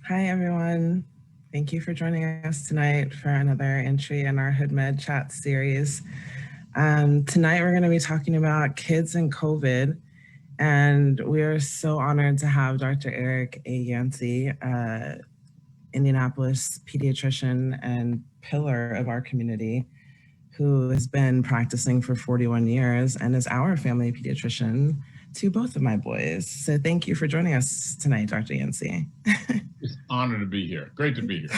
Hi, everyone. Thank you for joining us tonight for another entry in our HoodMed chat series. Tonight, we're going to be talking about kids and COVID, and we are so honored to have Dr. Eric A. Yancy, Indianapolis pediatrician and pillar of our community, who has been practicing for 41 years and is our family pediatrician to both of my boys. So thank you for joining us tonight, Dr. Yancy. It's an honor to be here. Great to be here.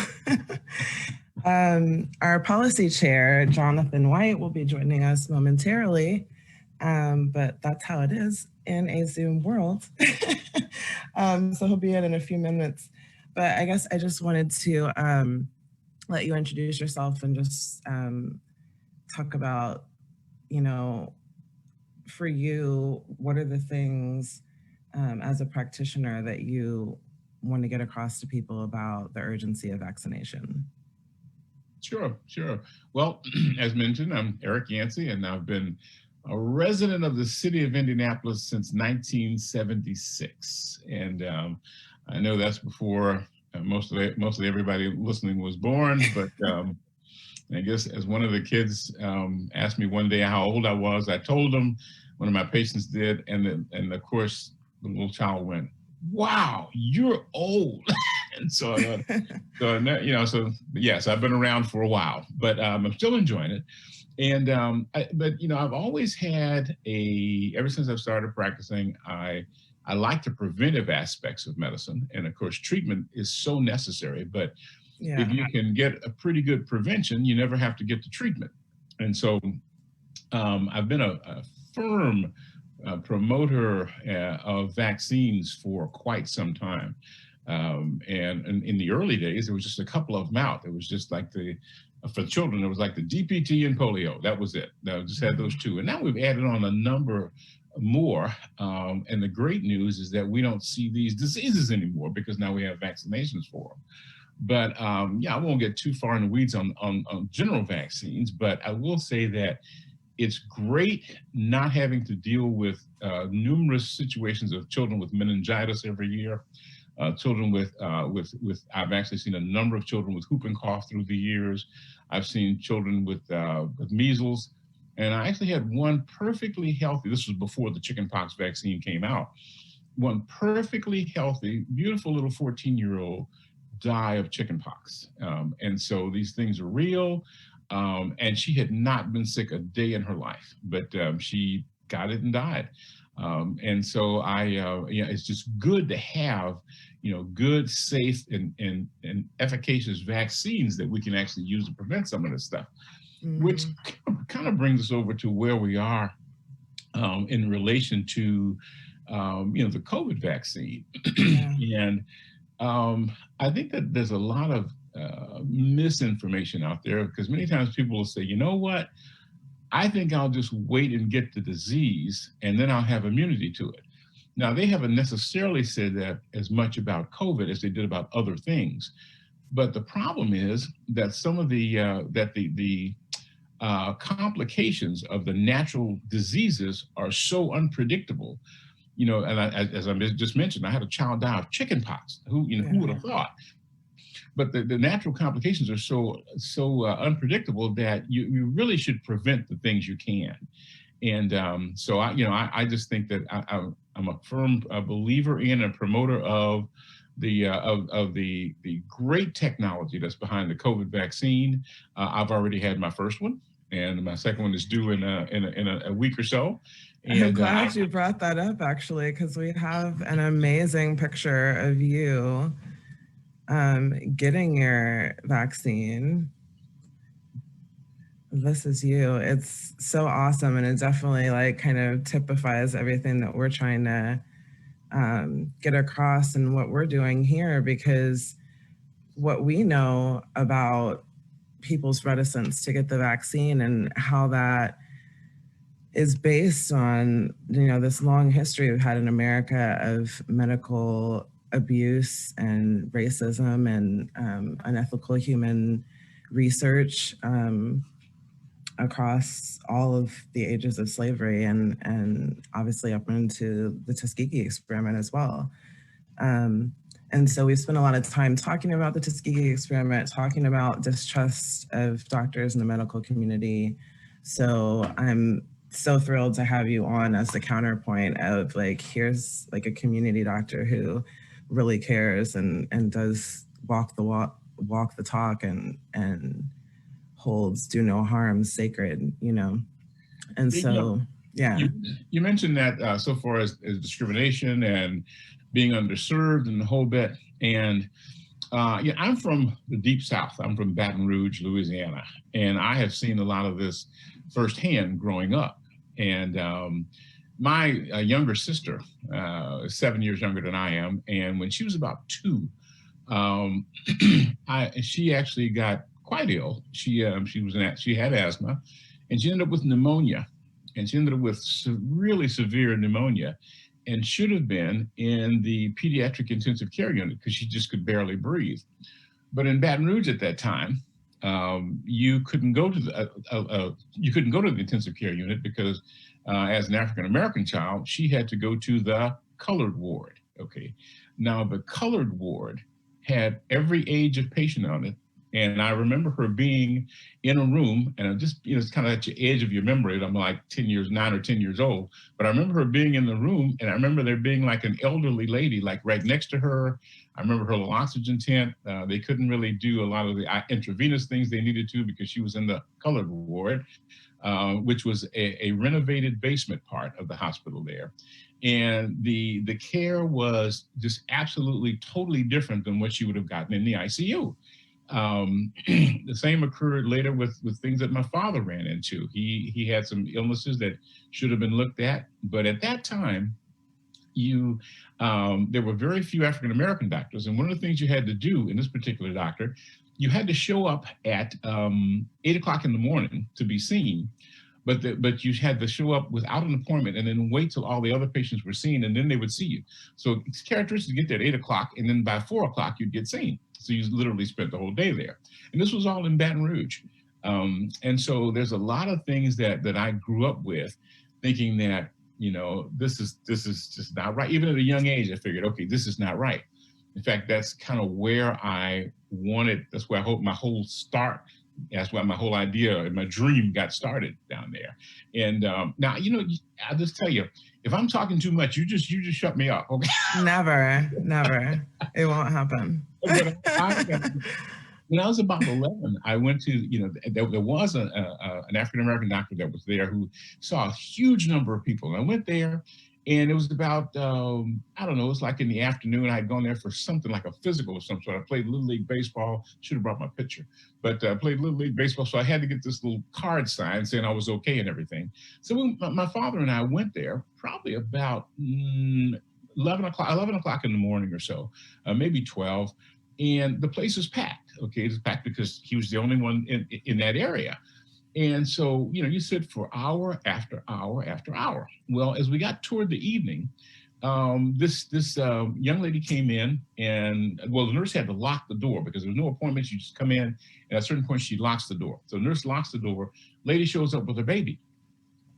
Our policy chair, Jonathan White, will be joining us momentarily, but that's how it is in a Zoom world. So he'll be in a few minutes. But I guess I just wanted to let you introduce yourself and just talk about, for you, what are the things as a practitioner that you want to get across to people about the urgency of vaccination? Sure. Well, as mentioned, I'm Eric Yancy, and I've been a resident of the city of Indianapolis since 1976. And I know that's before mostly everybody listening was born, but I guess as one of the kids asked me one day how old I was, I told them, one of my patients did, and of course the little child went, "Wow, you're old." And so yes, I've been around for a while, but I'm still enjoying it. And I've always had ever since I've started practicing, I like the preventive aspects of medicine, and of course treatment is so necessary, but if you can get a pretty good prevention, you never have to get the treatment. And so I've been a firm promoter of vaccines for quite some time. And in the early days, there was just a couple of them out. It was just like for children, it was like the DPT and polio. That was it. I just had those two. And now we've added on a number more. And the great news is that we don't see these diseases anymore because now we have vaccinations for them. But I won't get too far in the weeds on general vaccines, but I will say that it's great not having to deal with numerous situations of children with meningitis every year, children with I've actually seen a number of children with whooping cough through the years. I've seen children with measles, and I actually had one perfectly healthy, this was before the chickenpox vaccine came out, one perfectly healthy, beautiful little 14-year-old die of chickenpox. And so these things are real. And she had not been sick a day in her life, but she got it and died. And so it's just good to have, good, safe, and efficacious vaccines that we can actually use to prevent some of this stuff, which kind of brings us over to where we are in relation to, the COVID vaccine. And I think that there's a lot of misinformation out there, because many times people will say, you know what, I think I'll just wait and get the disease and then I'll have immunity to it. Now, they haven't necessarily said that as much about COVID as they did about other things. But the problem is that some of the complications of the natural diseases are so unpredictable. And as I just mentioned, I had a child die of chickenpox. Who would have thought? But the natural complications are so unpredictable that you really should prevent the things you can. And so I just think that I'm a firm believer in and promoter of the great technology that's behind the COVID vaccine. I've already had my first one, and my second one is due in a week or so. And I'm glad you brought that up, actually, because we have an amazing picture of you getting your vaccine. This is you. It's so awesome, and it definitely kind of typifies everything that we're trying to get across and what we're doing here, because what we know about people's reticence to get the vaccine and how that is based on this long history we've had in America of medical abuse and racism and unethical human research across all of the ages of slavery and obviously up into the Tuskegee experiment as well. And so we spent a lot of time talking about the Tuskegee experiment, talking about distrust of doctors in the medical community. So I'm so thrilled to have you on as the counterpoint of like, here's like a community doctor who really cares and does walk the talk and holds do no harm sacred, you know? And You know, so, yeah. you mentioned that so far as discrimination and being underserved and the whole bit. And yeah, I'm from the deep South. I'm from Baton Rouge, Louisiana, and I have seen a lot of this firsthand growing up. And my younger sister is 7 years younger than I am, and when she was about 2, she actually got quite ill. She had asthma, and she ended up with pneumonia, and she ended up with really severe pneumonia, and should have been in the pediatric intensive care unit because she just could barely breathe. But in Baton Rouge at that time, you couldn't go to the intensive care unit because as an African American child, she had to go to the colored ward. Okay, now the colored ward had every age of patient on it. And I remember her being in a room, and just, it's kind of at your edge of your memory. I'm like 9 or 10 years old, but I remember her being in the room, and I remember there being like an elderly lady, like right next to her. I remember her little oxygen tent. They couldn't really do a lot of the intravenous things they needed to because she was in the colored ward, which was a renovated basement part of the hospital there. And the care was just absolutely, totally different than what she would have gotten in the ICU. The same occurred later with things that my father ran into. He had some illnesses that should have been looked at, but at that time, there were very few African American doctors, and one of the things you had to do in this particular doctor, you had to show up at 8 o'clock in the morning to be seen. But you had to show up without an appointment and then wait till all the other patients were seen, and then they would see you. So it's characteristic to get there at 8 o'clock, and then by 4 o'clock you'd get seen. So you literally spent the whole day there. And this was all in Baton Rouge. And so there's a lot of things that I grew up with, thinking that, this is just not right. Even at a young age, I figured, okay, this is not right. In fact, that's kind of where that's where I hope my whole start. That's why my whole idea and my dream got started down there. And now, I'll just tell you, if I'm talking too much, you just shut me up, okay? Never. It won't happen. When I was about 11, I went to, there was an African-American doctor that was there who saw a huge number of people. And I went there, and it was about, I don't know, it was like in the afternoon. I had gone there for something like a physical of some sort. I played Little League Baseball. Should have brought my picture. But I played Little League Baseball, so I had to get this little card signed saying I was okay and everything. So my father and I went there probably about 11 o'clock in the morning or so, maybe 12. And the place was packed. Okay, it was packed because he was the only one in that area. And so, you sit for hour after hour after hour. Well, as we got toward the evening, this young lady came in, and the nurse had to lock the door because there was no appointments. You just come in, and at a certain point, she locks the door. So the nurse locks the door. Lady shows up with her baby,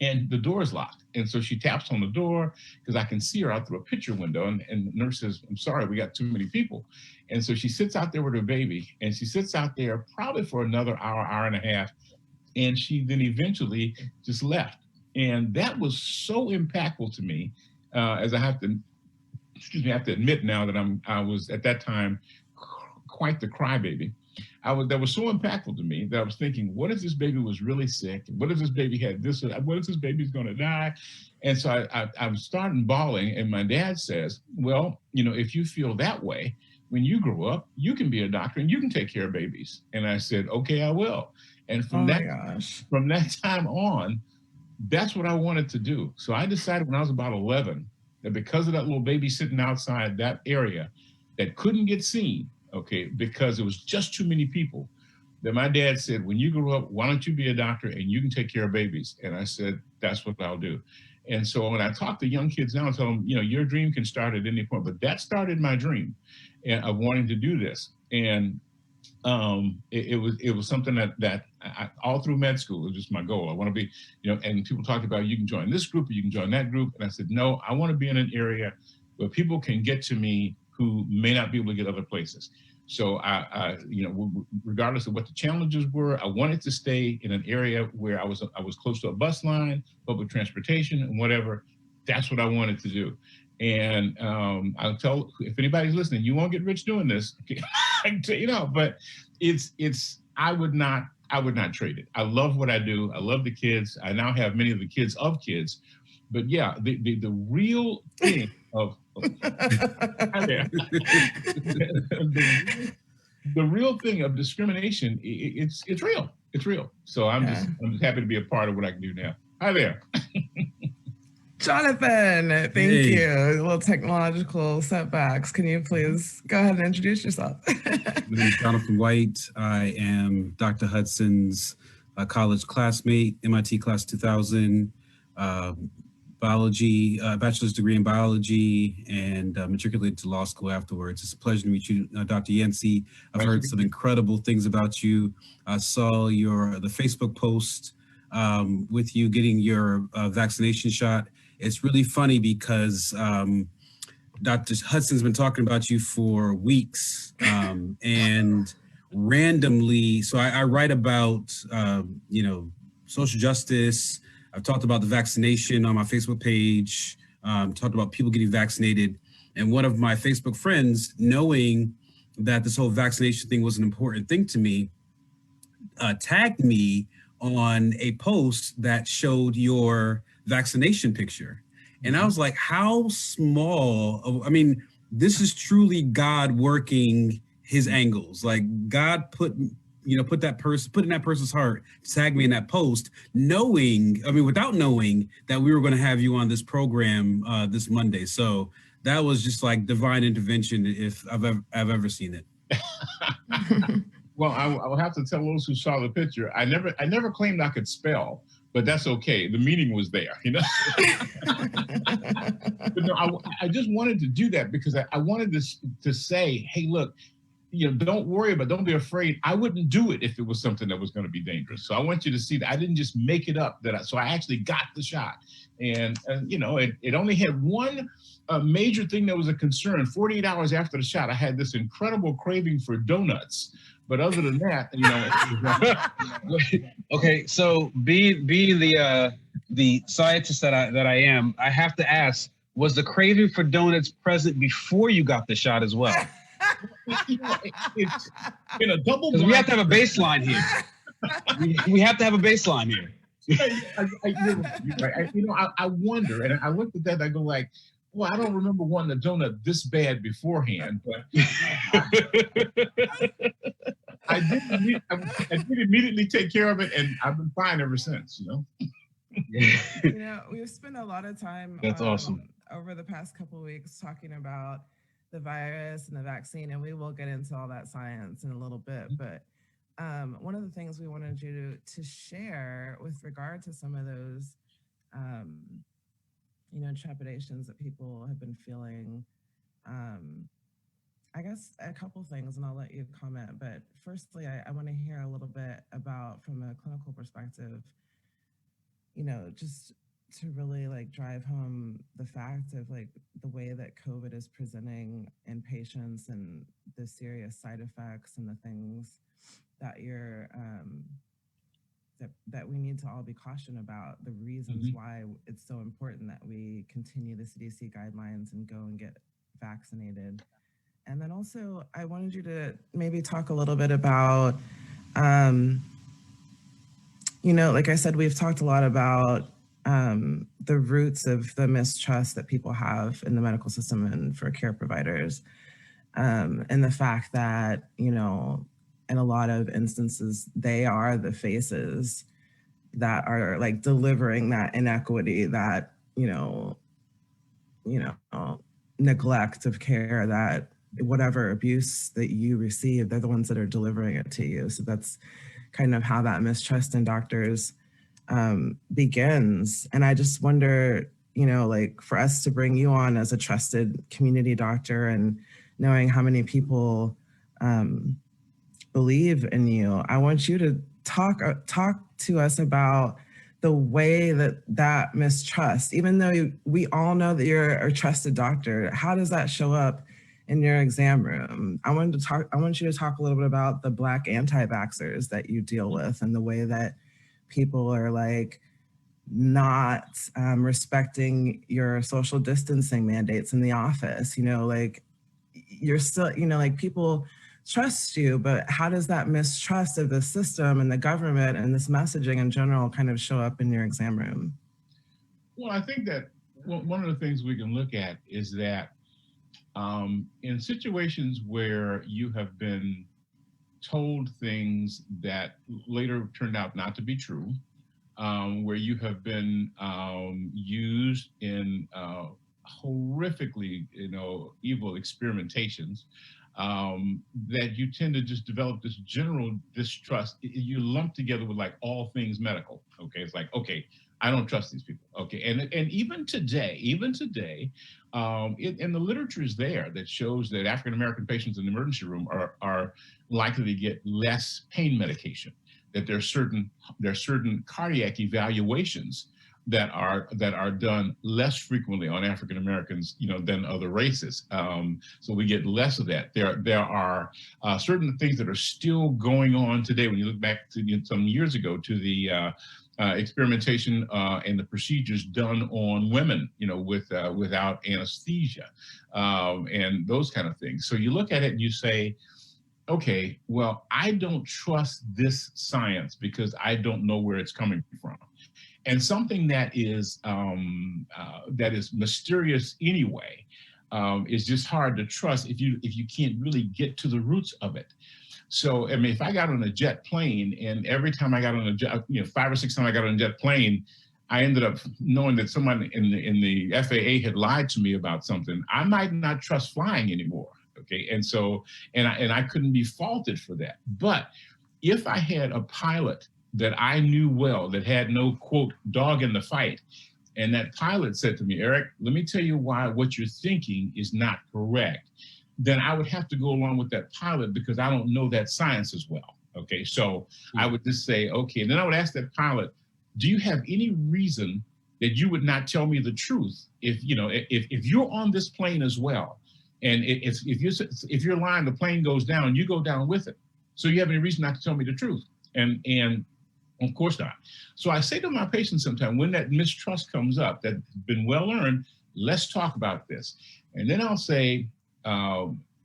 and the door is locked. And so she taps on the door because I can see her out through a picture window. And the nurse says, "I'm sorry, we got too many people." And so she sits out there with her baby, and she sits out there probably for another hour and a half. And she then eventually just left. And that was so impactful to me, as I have to admit now that I was at that time quite the crybaby. That was so impactful to me that I was thinking, what if this baby was really sick? What if this baby had this? What if this baby's going to die? And so I'm starting bawling. And my dad says, well, if you feel that way, when you grow up, you can be a doctor and you can take care of babies. And I said, okay, I will. And from that time on, that's what I wanted to do. So I decided when I was about 11 that because of that little baby sitting outside that area that couldn't get seen, okay, because it was just too many people, that my dad said, when you grow up, why don't you be a doctor and you can take care of babies? And I said, that's what I'll do. And so when I talk to young kids now and tell them, your dream can start at any point, but that started my dream of wanting to do this. And it was something that I, all through med school, it was just my goal. I want to be, and people talked about, you can join this group or you can join that group. And I said, no, I want to be in an area where people can get to me who may not be able to get other places. So you know, regardless of what the challenges were, I wanted to stay in an area where I was close to a bus line, public transportation, and whatever. That's what I wanted to do. And I'll tell, if anybody's listening, you won't get rich doing this, you know. But I would not trade it. I love what I do. I love the kids. I now have many of the kids of kids. But yeah, the real thing of the real thing of discrimination, it's real. It's real. So I'm just happy to be a part of what I can do now. Hi there. Jonathan, thank you. A little technological setbacks. Can you please go ahead and introduce yourself? My name is Jonathan White. I am Dr. Hudson's college classmate, MIT class 2000, biology, bachelor's degree in biology, and matriculated to law school afterwards. It's a pleasure to meet you, Dr. Yancy. I've heard some incredible things about you. I saw the Facebook post with you getting your vaccination shot. It's really funny because Dr. Hudson's been talking about you for weeks, and randomly, so I write about, you know, social justice. I've talked about the vaccination on my Facebook page, talked about people getting vaccinated. And one of my Facebook friends, knowing that this whole vaccination thing was an important thing to me, tagged me on a post that showed your vaccination picture. And I was like, how small, I mean, this is truly God working his angles. Like God put in that person's heart, tag me in that post, without knowing that we were going to have you on this program this Monday. So that was just like divine intervention, if I've ever seen it. Well, I will have to tell those who saw the picture, I never claimed I could spell, but that's okay. The meaning was there, you know. But no, I just wanted to do that because I wanted to say, hey, look, you know, don't worry about, don't be afraid. I wouldn't do it if it was something that was going to be dangerous. So I want you to see that I didn't just make it up. So I actually got the shot, and you know, it only had one major thing that was a concern. 48 hours after the shot, I had this incredible craving for donuts. But other than that, you know. Okay, so being the scientist that I am, I have to ask: was the craving for donuts present before you got the shot as well? You know, it's in a double. Because we have to have a baseline here. We have to have a baseline here. I wonder, and I looked at that, and I go like, well, I don't remember wanting a donut this bad beforehand, but I did immediately take care of it, and I've been fine ever since, you know. You know, we've spent a lot of time awesome over the past couple of weeks talking about the virus and the vaccine, and we will get into all that science in a little bit. But one of the things we wanted you to share with regard to some of those, you know, trepidations that people have been feeling, I guess a couple things, and I'll let you comment. But firstly, I want to hear a little bit about, from a clinical perspective, you know, just to really like drive home the fact of like the way that COVID is presenting in patients and the serious side effects and the things that you're that we need to all be cautioned about, the reasons why it's so important that we continue the CDC guidelines and go and get vaccinated. And then also I wanted you to maybe talk a little bit about, you know, like I said, we've talked a lot about the roots of the mistrust that people have in the medical system and for care providers, and the fact that, you know, in a lot of instances, they are the faces that are like delivering that inequity, that, you know, neglect of care, that whatever abuse that you receive, they're the ones that are delivering it to you. So that's kind of how that mistrust in doctors begins. And I just wonder, you know, like for us to bring you on as a trusted community doctor and knowing how many people believe in you, I want you to talk to us about the way that mistrust, even though we all know that you're a trusted doctor, how does that show up in your exam room. I want you to talk a little bit about the Black anti-vaxxers that you deal with and the way that people are like not respecting your social distancing mandates in the office. You know, like you're still, you know, like people trust you, but how does that mistrust of the system and the government and this messaging in general kind of show up in your exam room? Well, I think that one of the things we can look at is that in situations where you have been told things that later turned out not to be true, where you have been used in horrifically, evil experimentations, that you tend to just develop this general distrust. You lump together with like all things medical. Okay, it's like, okay, I don't trust these people. Okay, and even today, and the literature is there that shows that African American patients in the emergency room are likely to get less pain medication. That there are certain cardiac evaluations that are done less frequently on African Americans, than other races. So we get less of that. There are certain things that are still going on today. When you look back to some years ago to the experimentation and the procedures done on women, without anesthesia and those kind of things. So you look at it and you say, okay, well, I don't trust this science because I don't know where it's coming from. And something that is mysterious anyway is just hard to trust if you can't really get to the roots of it. So, I mean, if I got on a jet plane and every time I got on a jet, 5 or 6 times I got on a jet plane, I ended up knowing that someone in the FAA had lied to me about something, I might not trust flying anymore. Okay, and so, and I couldn't be faulted for that. But if I had a pilot that I knew well, that had no, quote, dog in the fight, and that pilot said to me, Eric, let me tell you why what you're thinking is not correct, then I would have to go along with that pilot because I don't know that science as well. Okay, so I would just say, okay, and then I would ask that pilot, do you have any reason that you would not tell me the truth if you're on this plane as well? And if you're lying, the plane goes down, you go down with it. So you have any reason not to tell me the truth? And of course not. So I say to my patients sometimes when that mistrust comes up, that's been well earned, let's talk about this. And then I'll say,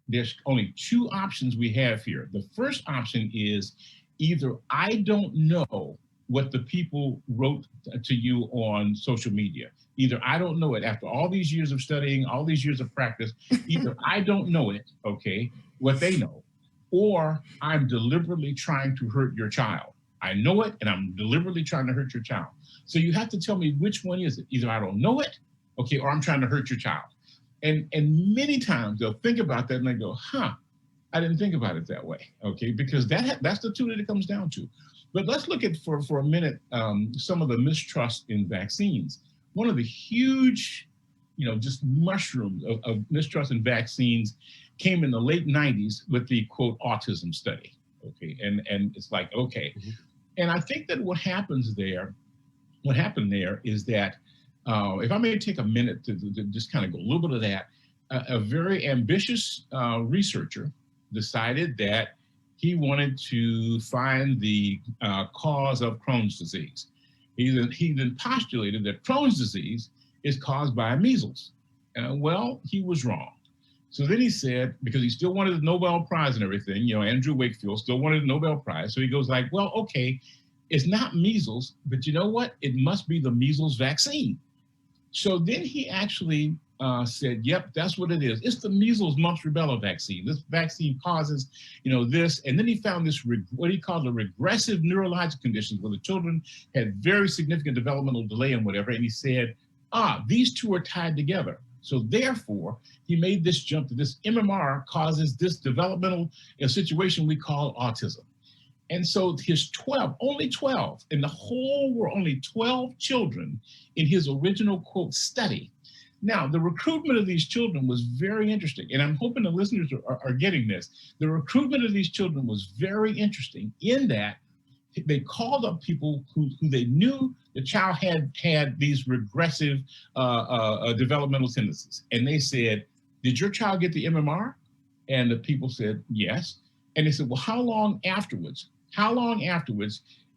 there's only 2 options we have here. The first option is either I don't know what the people wrote to you on social media. Either I don't know it after all these years of studying, all these years of practice, either I don't know it, okay, what they know, or I'm deliberately trying to hurt your child. I know it and I'm deliberately trying to hurt your child. So you have to tell me which one is it. Either I don't know it, okay, or I'm trying to hurt your child. And many times they'll think about that and they go, I didn't think about it that way, okay, because that's the 2 that it comes down to. But let's look at, for a minute, some of the mistrust in vaccines. One of the huge, just mushrooms of mistrust in vaccines came in the late 90s with the, quote, autism study, okay? And it's like, okay. Mm-hmm. And I think that what happened there is that, if I may take a minute to just kind of go a little bit of that, a very ambitious researcher decided that he wanted to find the cause of Crohn's disease. He then postulated that Crohn's disease is caused by measles. Well, he was wrong. So then he said, because he still wanted the Nobel Prize and everything, Andrew Wakefield still wanted the Nobel Prize. So he goes like, well, okay, it's not measles, but you know what? It must be the measles vaccine. So then he actually said, yep, that's what it is. It's the measles, mumps, rubella vaccine. This vaccine causes, this. And then he found this, what he called a regressive neurologic conditions where the children had very significant developmental delay and whatever. And he said, these 2 are tied together. So therefore, he made this jump to this MMR causes this developmental situation we call autism. And so his only 12 in the whole world, only 12 children in his original, quote, study. Now, the recruitment of these children was very interesting, and I'm hoping the listeners are getting this. The recruitment of these children was very interesting in that they called up people who they knew the child had these regressive developmental tendencies. And they said, did your child get the MMR? And the people said, yes. And they said, well, how long afterwards,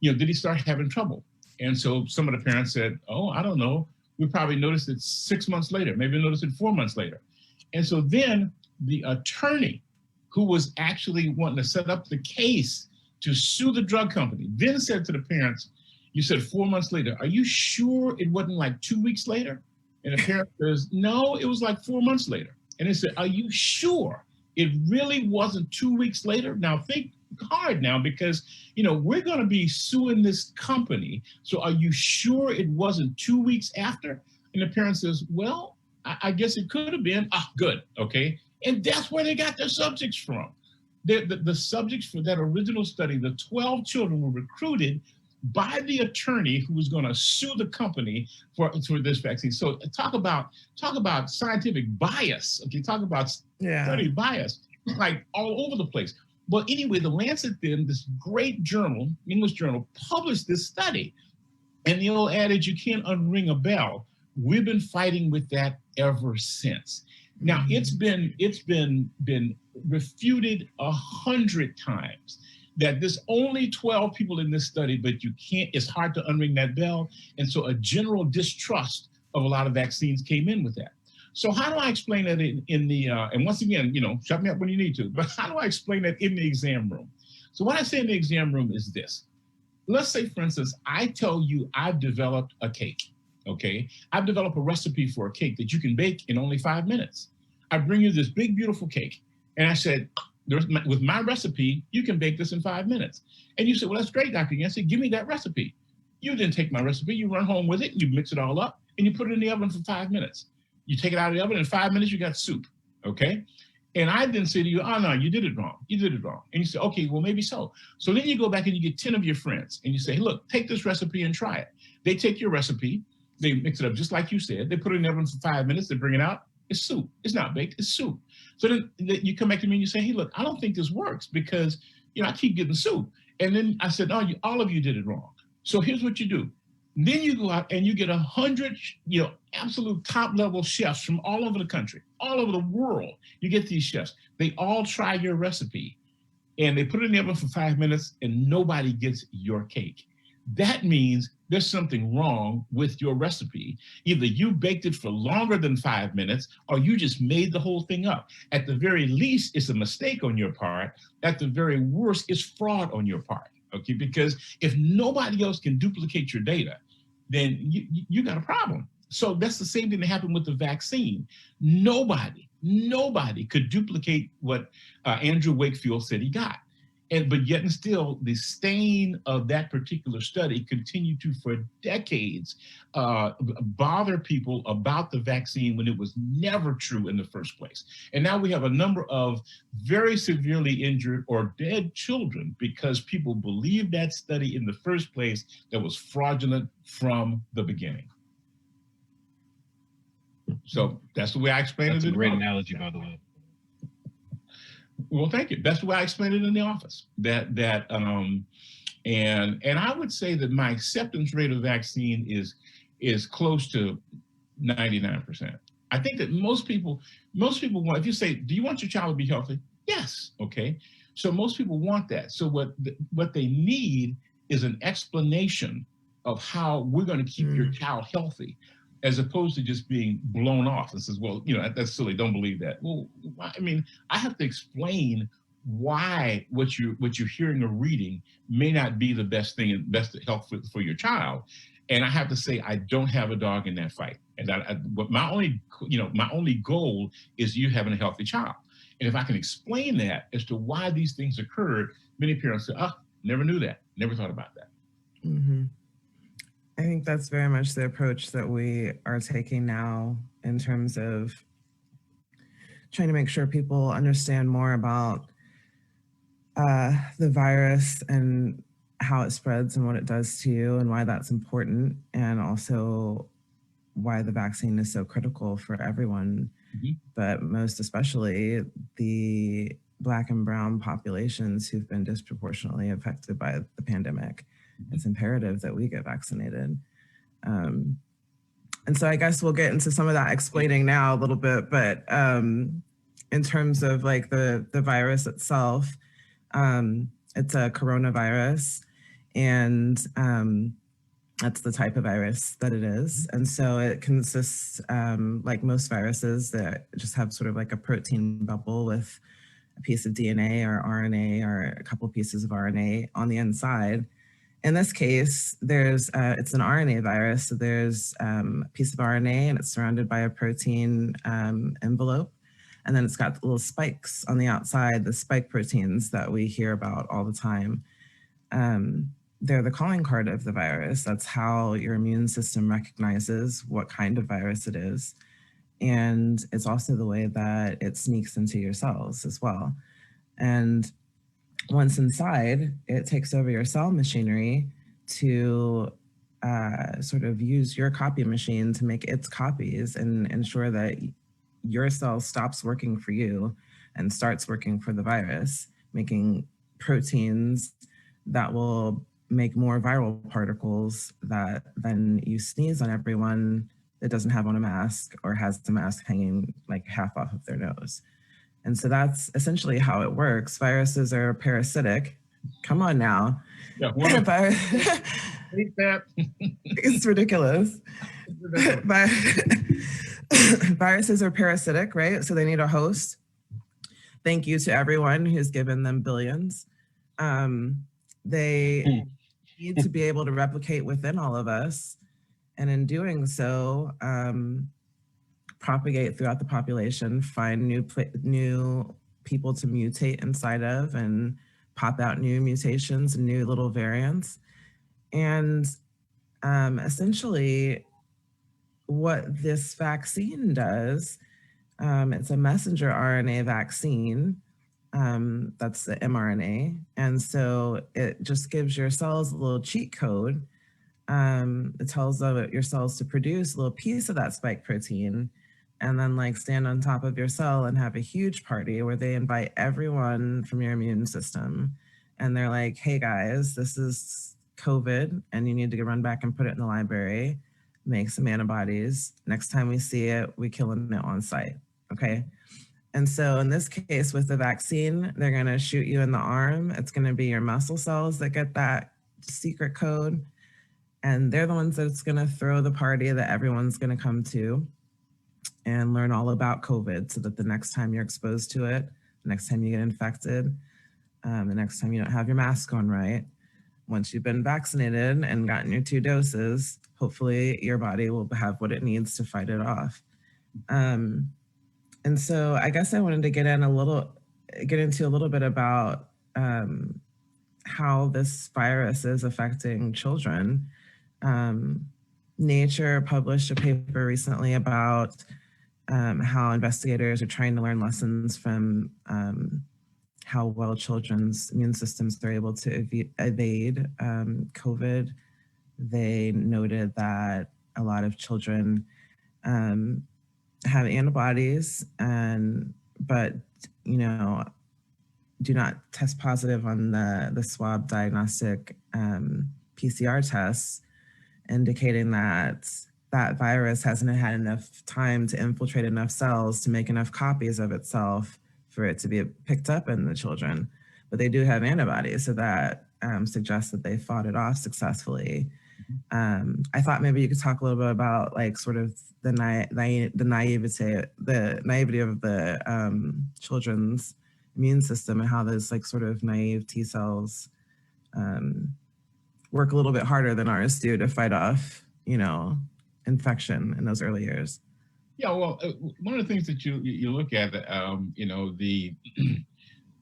did he start having trouble? And so some of the parents said, oh, I don't know. We probably noticed it 6 months later, maybe noticed it 4 months later. And so then the attorney who was actually wanting to set up the case to sue the drug company then said to the parents, you said 4 months later, are you sure it wasn't like 2 weeks later? And the parent says, no, it was like 4 months later. And they said, are you sure it really wasn't 2 weeks later? Now think hard now, because we're going to be suing this company. So are you sure it wasn't 2 weeks after? And the parent says, well, I guess it could have been. Ah, good. Okay. And that's where they got their subjects from. The subjects for that original study, the 12 children were recruited by the attorney who was going to sue the company for this vaccine. So talk about scientific bias. Okay, talk about study bias, like all over the place. Well, anyway, the Lancet then, this great journal, English journal, published this study. And the old adage, you can't unring a bell. We've been fighting with that ever since. Now, it's been refuted 100 times that there's only 12 people in this study, but it's hard to unring that bell. And so a general distrust of a lot of vaccines came in with that. So how do I explain that in the, and once again, shut me up when you need to, but how do I explain that in the exam room? So what I say in the exam room is this. Let's say, for instance, I tell you I've developed a cake, okay? I've developed a recipe for a cake that you can bake in only 5 minutes. I bring you this big, beautiful cake. And I said, with my recipe, you can bake this in 5 minutes. And you said, well, that's great, Dr. Yancy, give me that recipe. You didn't take my recipe, you run home with it, you mix it all up, and you put it in the oven for 5 minutes. You take it out of the oven, in 5 minutes, you got soup, okay? And I then say to you, oh, no, you did it wrong. You did it wrong. And you say, okay, well, maybe so. So then you go back and you get 10 of your friends, and you say, hey, look, take this recipe and try it. They take your recipe, they mix it up just like you said, they put it in the oven for 5 minutes, they bring it out, it's soup. It's not baked, it's soup. So then you come back to me and you say, hey, look, I don't think this works because, I keep getting soup. And then I said, oh, all of you did it wrong. So here's what you do. Then you go out and you get 100, absolute top level chefs from all over the country, all over the world. You get these chefs. They all try your recipe and they put it in the oven for 5 minutes and nobody gets your cake. That means there's something wrong with your recipe. Either you baked it for longer than 5 minutes or you just made the whole thing up. At the very least, it's a mistake on your part. At the very worst, it's fraud on your part. Okay, because if nobody else can duplicate your data, then you got a problem. So that's the same thing that happened with the vaccine. Nobody could duplicate what Andrew Wakefield said he got. But yet and still, the stain of that particular study continued to, for decades, bother people about the vaccine when it was never true in the first place. And now we have a number of very severely injured or dead children because people believed that study in the first place that was fraudulent from the beginning. So that's the way I explain it. That's a great analogy, by the way. Well, thank you. That's the way I explained it in the office. And I would say that my acceptance rate of vaccine is close to 99%. I think that most people want, if you say, do you want your child to be healthy? Yes. Okay. So most people want that. So what they need is an explanation of how we're going to keep your child healthy, as opposed to just being blown off and says, well, that's silly, don't believe that. Well, I mean, I have to explain why what you're hearing or reading may not be the best thing and best health for your child. And I have to say, I don't have a dog in that fight. And my only goal is you having a healthy child. And if I can explain that as to why these things occurred, many parents say, oh, never knew that, never thought about that. Mm-hmm. I think that's very much the approach that we are taking now in terms of trying to make sure people understand more about the virus and how it spreads and what it does to you and why that's important, and also why the vaccine is so critical for everyone, but most especially the Black and Brown populations who've been disproportionately affected by the pandemic. It's imperative that we get vaccinated. And so I guess we'll get into some of that explaining now a little bit, but in terms of like the virus itself, it's a coronavirus, and that's the type of virus that it is. And so it consists, like most viruses, that just have sort of like a protein bubble with a piece of DNA or RNA or a couple pieces of RNA on the inside. In this case, it's an RNA virus. So there's a piece of RNA and it's surrounded by a protein envelope. And then it's got little spikes on the outside, the spike proteins that we hear about all the time. They're the calling card of the virus. That's how your immune system recognizes what kind of virus it is. And it's also the way that it sneaks into your cells as well. And once inside, it takes over your cell machinery to sort of use your copy machine to make its copies and ensure that your cell stops working for you and starts working for the virus, making proteins that will make more viral particles that then you sneeze on everyone that doesn't have on a mask or has the mask hanging like half off of their nose. And so that's essentially how it works. Viruses are parasitic. Come on now. Yeah, it's ridiculous. Viruses are parasitic, right? So they need a host. Thank you to everyone who's given them billions. They need to be able to replicate within all of us. And in doing so, propagate throughout the population, find new people to mutate inside of and pop out new mutations and new little variants. And essentially what this vaccine does, it's a messenger RNA vaccine. That's the mRNA. And so it just gives your cells a little cheat code. It tells your cells to produce a little piece of that spike protein and then like stand on top of your cell and have a huge party where they invite everyone from your immune system. And they're like, hey guys, this is COVID and you need to run back and put it in the library, make some antibodies. Next time we see it, we kill it on site, okay? And so in this case with the vaccine, they're gonna shoot you in the arm. It's gonna be your muscle cells that get that secret code. And they're the ones that's gonna throw the party that everyone's gonna come to and learn all about COVID so that the next time you're exposed to it, the next time you get infected, the next time you don't have your mask on right, once you've been vaccinated and gotten your 2 doses, hopefully your body will have what it needs to fight it off. And so I guess I wanted to get into a little bit about how this virus is affecting children. Nature published a paper recently about how investigators are trying to learn lessons from how well children's immune systems are able to evade COVID. They noted that a lot of children have antibodies, but do not test positive on the swab diagnostic PCR tests, indicating that that virus hasn't had enough time to infiltrate enough cells to make enough copies of itself for it to be picked up in the children. But they do have antibodies, so that suggests that they fought it off successfully. I thought maybe you could talk a little bit about like sort of the naivety of the children's immune system and how those like sort of naive T cells work a little bit harder than ours do to fight off, infection in those early years. Yeah, well, one of the things that you look at,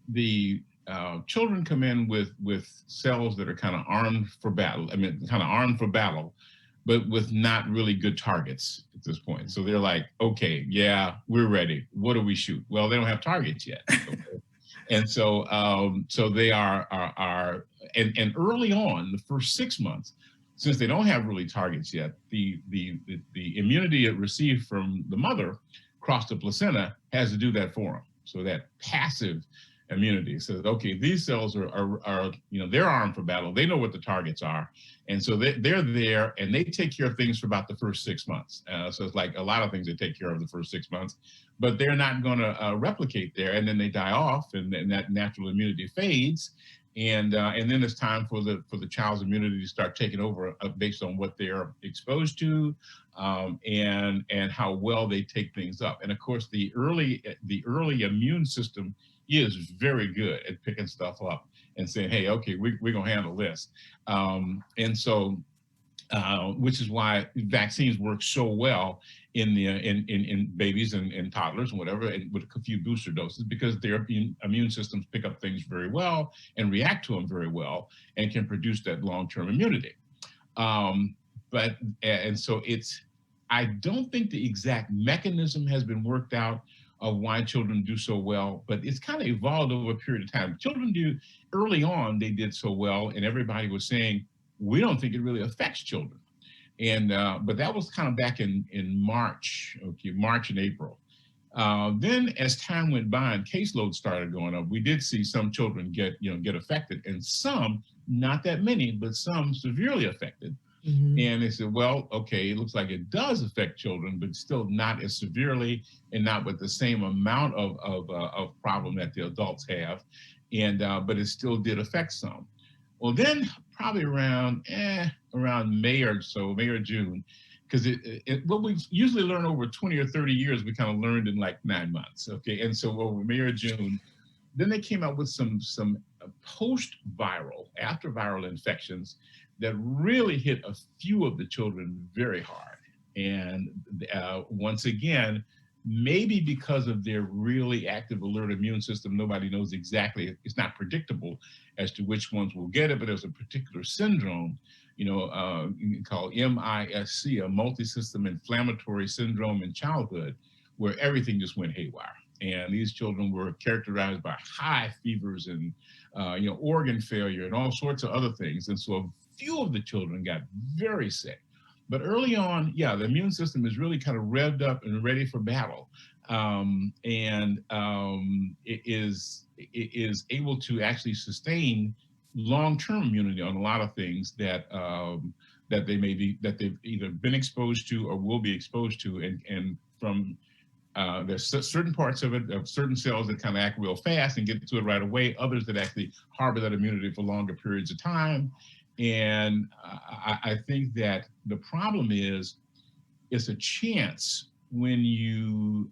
the children come in with cells that are kind of armed for battle. I mean, kind of armed for battle, but with not really good targets at this point. So they're like, okay, yeah, we're ready. What do we shoot? Well, they don't have targets yet. Okay? And so they are and early on, the first 6 months, since they don't have really targets yet, the immunity it received from the mother across the placenta has to do that for them. So that passive immunity. So, okay, these cells are they're armed for battle. They know what the targets are. And so they're there and they take care of things for about the first 6 months. So it's like a lot of things they take care of the first 6 months, but they're not going to replicate there. And then they die off and that natural immunity fades. And then it's time for the child's immunity to start taking over based on what they're exposed to and how well they take things up. And of course, the early immune system is very good at picking stuff up and saying, hey, okay, we're going to handle this. And so, which is why vaccines work so well in babies and toddlers and whatever, and with a few booster doses, because their immune systems pick up things very well and react to them very well and can produce that long-term immunity. So I don't think the exact mechanism has been worked out of why children do so well, but it's kind of evolved over a period of time. Children early on, they did so well, and everybody was saying, we don't think it really affects children. And but that was kind of back in March and April. Then as time went by and caseloads started going up, we did see some children get affected, and some, not that many, but some severely affected. Mm-hmm. And they said, well, okay, it looks like it does affect children, but still not as severely and not with the same amount of problem that the adults have. And but it still did affect some. Well, then probably around May or June, because what we usually learn over 20 or 30 years, we kind of learned in like 9 months. Okay, and so over May or June, then they came out with some post-viral, after viral infections that really hit a few of the children very hard. And once again, maybe because of their really active alert immune system, nobody knows exactly, it's not predictable as to which ones will get it, but there's a particular syndrome, called MISC, a multisystem inflammatory syndrome in childhood, where everything just went haywire. And these children were characterized by high fevers and organ failure and all sorts of other things. And so a few of the children got very sick. But early on, the immune system is really kind of revved up and ready for battle. It is able to actually sustain long-term immunity on a lot of things that they've either been exposed to or will be exposed to. And from there's certain parts of it, of certain cells that kind of act real fast and get to it right away, others that actually harbor that immunity for longer periods of time. And I think that the problem is, it's a chance when you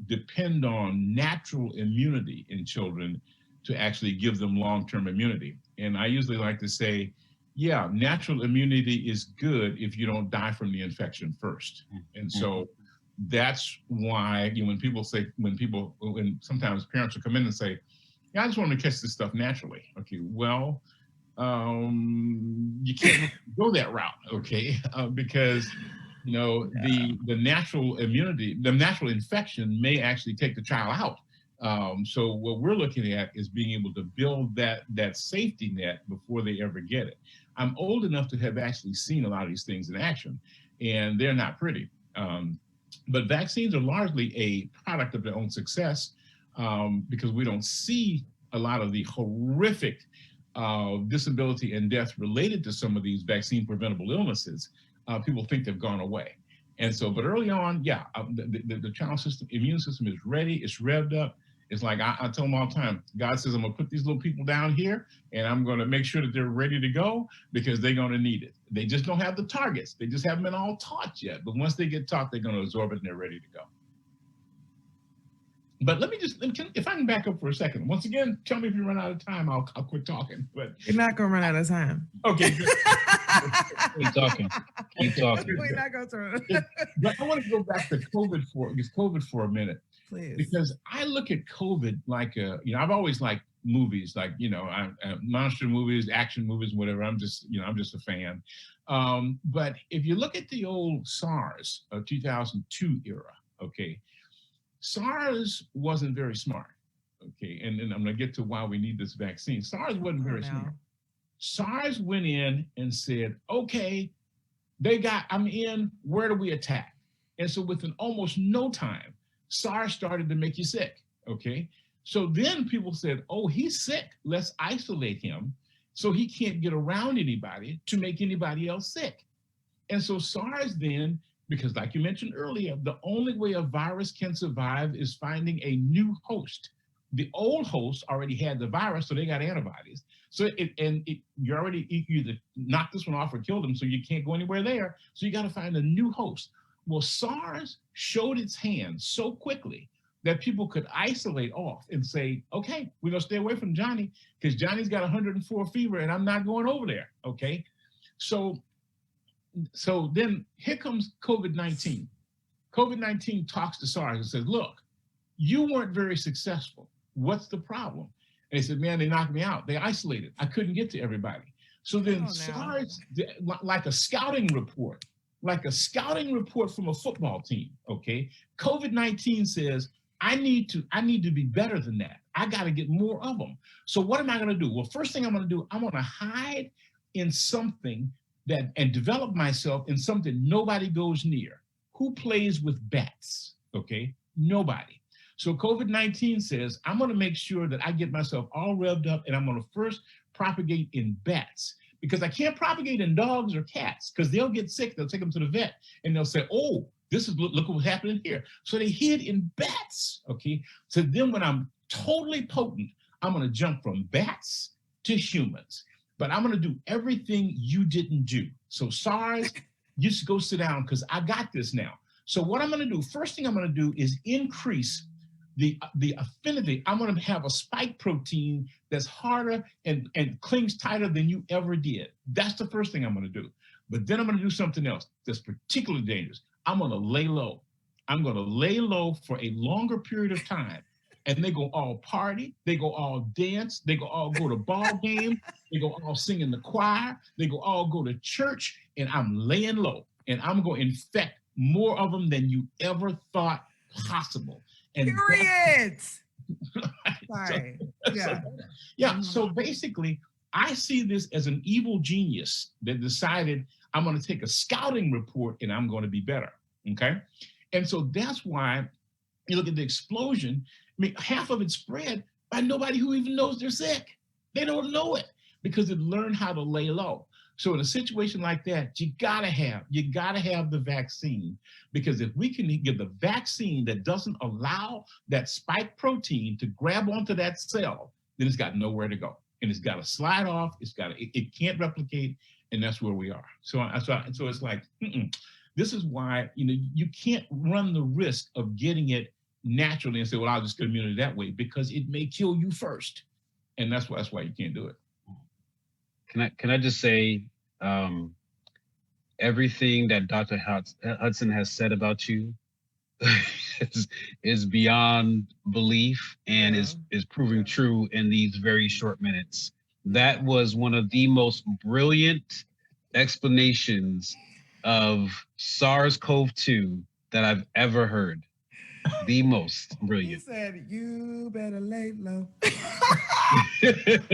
depend on natural immunity in children to actually give them long-term immunity. And I usually like to say, natural immunity is good if you don't die from the infection first. And so that's why when sometimes parents will come in and say, I just want to catch this stuff naturally. Okay, well, you can't go that route, okay? Because the natural immunity, the natural infection may actually take the child out. So what we're looking at is being able to build that safety net before they ever get it. I'm old enough to have actually seen a lot of these things in action, and they're not pretty. But vaccines are largely a product of their own success, because we don't see a lot of the horrific disability and death related to some of these vaccine preventable illnesses. People think they've gone away. And so, but early on, the child's immune system is ready, it's revved up. It's like, I tell them all the time, God says, I'm gonna put these little people down here and I'm gonna make sure that they're ready to go, because they're gonna need it. They just don't have the targets. They just haven't been all taught yet. But once they get taught, they're gonna absorb it and they're ready to go. But let me if I can back up for a second. Once again, tell me if you run out of time, I'll quit talking. But you're not gonna run out of time. Okay, good. Keep talking. We're not going to. But I want to go back to COVID for a minute. Please. Because I look at COVID like I've always liked movies, like monster movies, action movies, whatever. I'm just a fan. But if you look at the old SARS 2002 era, okay, SARS wasn't very smart, okay, and I'm gonna get to why we need this vaccine. SARS wasn't very smart. SARS went in and said, okay, I'm in, where do we attack? And so within almost no time, SARS started to make you sick, okay? So then people said, oh, he's sick. Let's isolate him so he can't get around anybody to make anybody else sick. And so SARS then, because like you mentioned earlier, the only way a virus can survive is finding a new host. The old host already had the virus, so they got antibodies. So you already either knocked this one off or killed them, so you can't go anywhere there. So you got to find a new host. Well, SARS showed its hand so quickly that people could isolate off and say, okay, we're gonna stay away from Johnny because Johnny's got 104 fever and I'm not going over there, okay? So then here comes COVID-19. COVID-19 talks to SARS and says, look, you weren't very successful. What's the problem? And they said, man, they knocked me out. They isolated. I couldn't get to everybody. So then SARS, like a scouting report from a football team, okay? COVID-19 says, I need to be better than that. I got to get more of them. So what am I going to do? Well, first thing I'm going to do, I'm going to hide in something and develop myself in something nobody goes near. Who plays with bats? Okay, nobody. So COVID-19 says, I'm going to make sure that I get myself all revved up, and I'm going to first propagate in bats, because I can't propagate in dogs or cats because they'll get sick. They'll take them to the vet and they'll say, oh, look what's happening here. So they hid in bats, okay? So then when I'm totally potent, I'm gonna jump from bats to humans, but I'm gonna do everything you didn't do. So SARS, you just go sit down because I got this now. So what I'm gonna do, first thing I'm gonna do is increase the affinity. I'm gonna have a spike protein that's harder and clings tighter than you ever did. That's the first thing I'm gonna do. But then I'm gonna do something else that's particularly dangerous. I'm gonna lay low. I'm gonna lay low for a longer period of time. And they go all party, they go all dance, they go all go to ball games, they go all sing in the choir, they go all go to church, and I'm laying low. And I'm gonna infect more of them than you ever thought possible. And period. Sorry. So basically, I see this as an evil genius that decided I'm going to take a scouting report and I'm going to be better, okay? And so that's why you look at the explosion. I mean, half of it spread by nobody who even knows they're sick. They don't know it because it learned how to lay low. So in a situation like that, you gotta have the vaccine, because if we can get the vaccine that doesn't allow that spike protein to grab onto that cell, then it's got nowhere to go. And it's got to slide off. It can't replicate, and that's where we are. So it's like, this is why you can't run the risk of getting it naturally and say, well, I'll just get immunity that way, because it may kill you first, and that's why you can't do it. Can I just say, everything that Dr. Hudson has said about you is beyond belief and is proving true in these very short minutes. That was one of the most brilliant explanations of SARS-CoV-2 that I've ever heard. The most brilliant. He said, you better lay low. Period.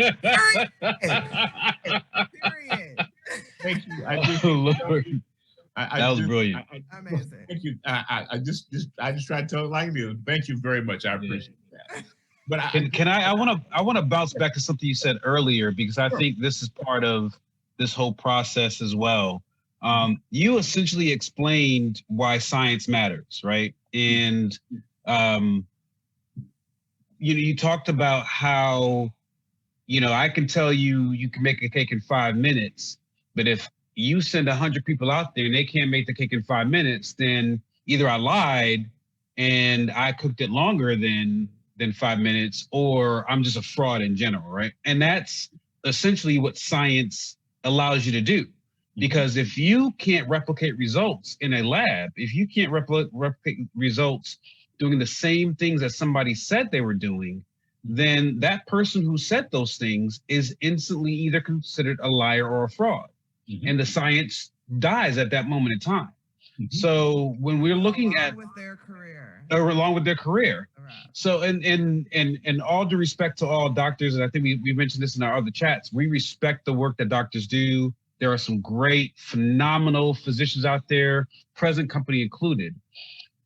Thank you. That was brilliant. Amazing. Thank you. I just try to tell it like it is. Thank you very much. I appreciate that. But I want to bounce back to something you said earlier, because I think this is part of this whole process as well. You essentially explained why science matters, right? And you talked about how I can tell you can make a cake in 5 minutes, but if you send 100 people out there and they can't make the cake in 5 minutes, then either I lied and I cooked it longer than 5 minutes, or I'm just a fraud in general, right? And that's essentially what science allows you to do. Because if you can't replicate results in a lab, if you can't replicate results doing the same things that somebody said they were doing, then that person who said those things is instantly either considered a liar or a fraud. And the science dies at that moment in time. So when we're looking at with their career, along with their career. So in all due respect to all doctors, and I think we mentioned this in our other chats, we respect the work that doctors do. There are some great, phenomenal physicians out there, present company included.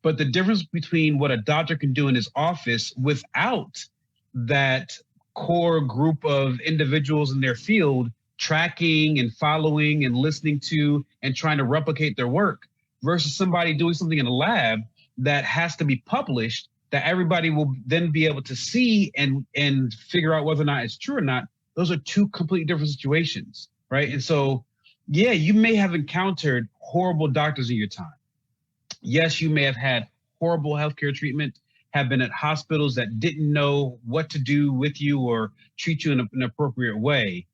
But the difference between what a doctor can do in his office without that core group of individuals in their field tracking and following and listening to and trying to replicate their work versus somebody doing something in a lab that has to be published that everybody will then be able to see and figure out whether or not it's true or not. Those are two completely different situations, right? And so, yeah, you may have encountered horrible doctors in your time. Yes, you may have had horrible healthcare treatment, have been at hospitals that didn't know what to do with you or treat you in an appropriate way.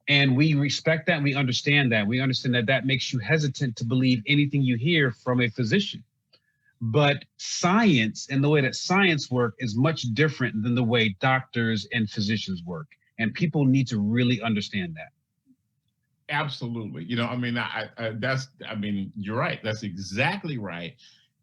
And we respect that. We understand that. We understand that that makes you hesitant to believe anything you hear from a physician. But science and the way that science work is much different than the way doctors and physicians work. And people need to really understand that. Absolutely. You know, I mean, you're right. That's exactly right.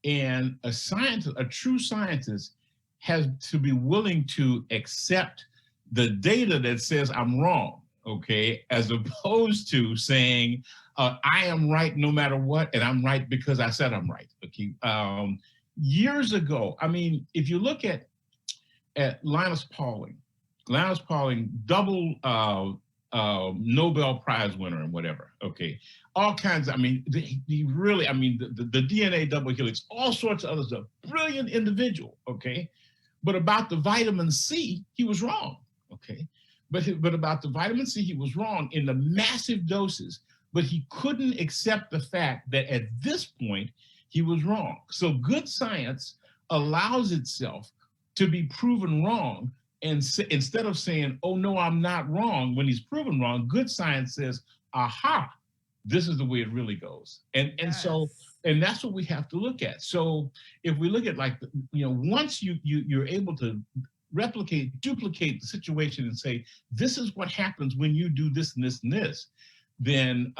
And a scientist, a true scientist, has to be willing to accept the data that says I'm wrong, okay, as opposed to saying I am right no matter what, and I'm right because I said I'm right. Okay. Years ago, I mean, if you look at Linus Pauling, double Nobel Prize winner and whatever, okay, all kinds of, I mean, he really, I mean, the DNA double helix, all sorts of other stuff, brilliant individual, okay, but about the vitamin C, he was wrong, okay, but about the vitamin C, he was wrong in the massive doses, but he couldn't accept the fact that at this point, he was wrong. So good science allows itself to be proven wrong. And instead of saying, oh, no, I'm not wrong, when he's proven wrong, good science says, aha, this is the way it really goes. And so that's what we have to look at. So if we look at, like, you know, once you're able to duplicate the situation and say, this is what happens when you do this and this and this, then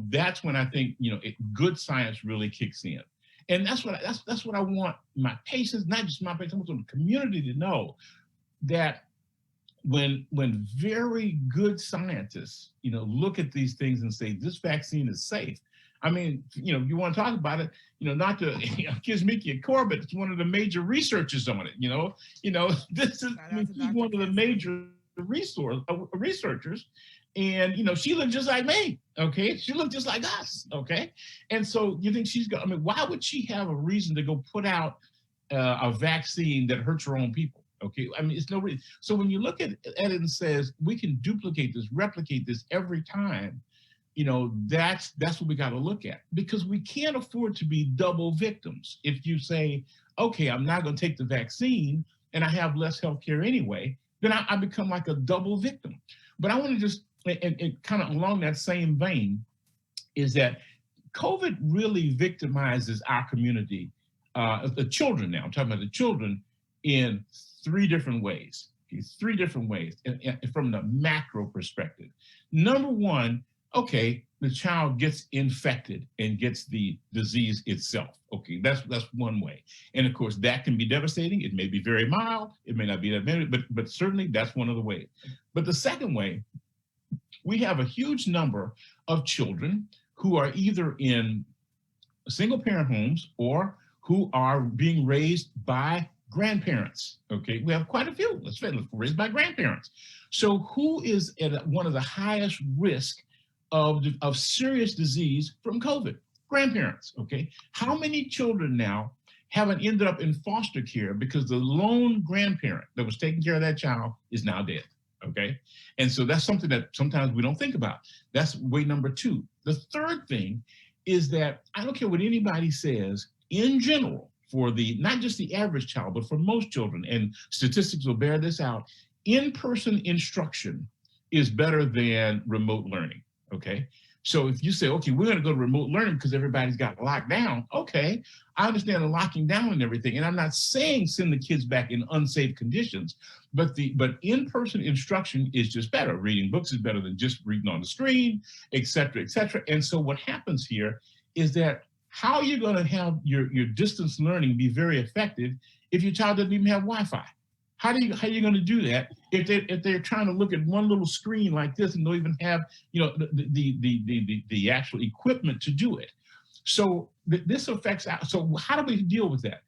that's when I think, you know, good science really kicks in. And that's what I want my patients, not just my patients, I want the community to know, that when very good scientists, you know, look at these things and say, this vaccine is safe. I mean, you know, you want to talk about it, you know, not to accuse Mickey Corbett, it's one of the major researchers on it, you know, this is, I mean, he's one of the major researchers. And, you know, she looked just like me, okay? She looked just like us, okay? And so you think she's got, I mean, why would she have a reason to go put out a vaccine that hurts her own people? Okay, I mean, it's no reason. So when you look at it and says, we can duplicate this, replicate this every time, you know, that's what we got to look at, because we can't afford to be double victims. If you say, okay, I'm not going to take the vaccine and I have less health care anyway, then I become like a double victim. But I want to just, and kind of along that same vein, is that COVID really victimizes our community, the children now, I'm talking about the children, in three different ways, from the macro perspective. Number one, okay, the child gets infected and gets the disease itself. Okay, that's one way. And of course, that can be devastating. It may be very mild, it may not be that bad, but certainly that's one of the ways. But the second way, we have a huge number of children who are either in single parent homes or who are being raised by grandparents. Okay, we have quite a few, let's say, raised by grandparents. So who is at one of the highest risk of serious disease from COVID? Grandparents, okay? How many children now haven't ended up in foster care because the lone grandparent that was taking care of that child is now dead, okay? And so that's something that sometimes we don't think about. That's way number two. The third thing is that I don't care what anybody says, in general, for the, not just the average child, but for most children, and statistics will bear this out, in-person instruction is better than remote learning, okay? So if you say, okay, we're gonna go to remote learning because everybody's got locked down, okay, I understand the locking down and everything, and I'm not saying send the kids back in unsafe conditions, but in-person instruction is just better. Reading books is better than just reading on the screen, et cetera, et cetera. And so what happens here is that how you're going to have your distance learning be very effective if your child doesn't even have Wi-Fi? How are you going to do that if they're trying to look at one little screen like this and don't even have, you know, the actual equipment to do it? So this affects. So how do we deal with that?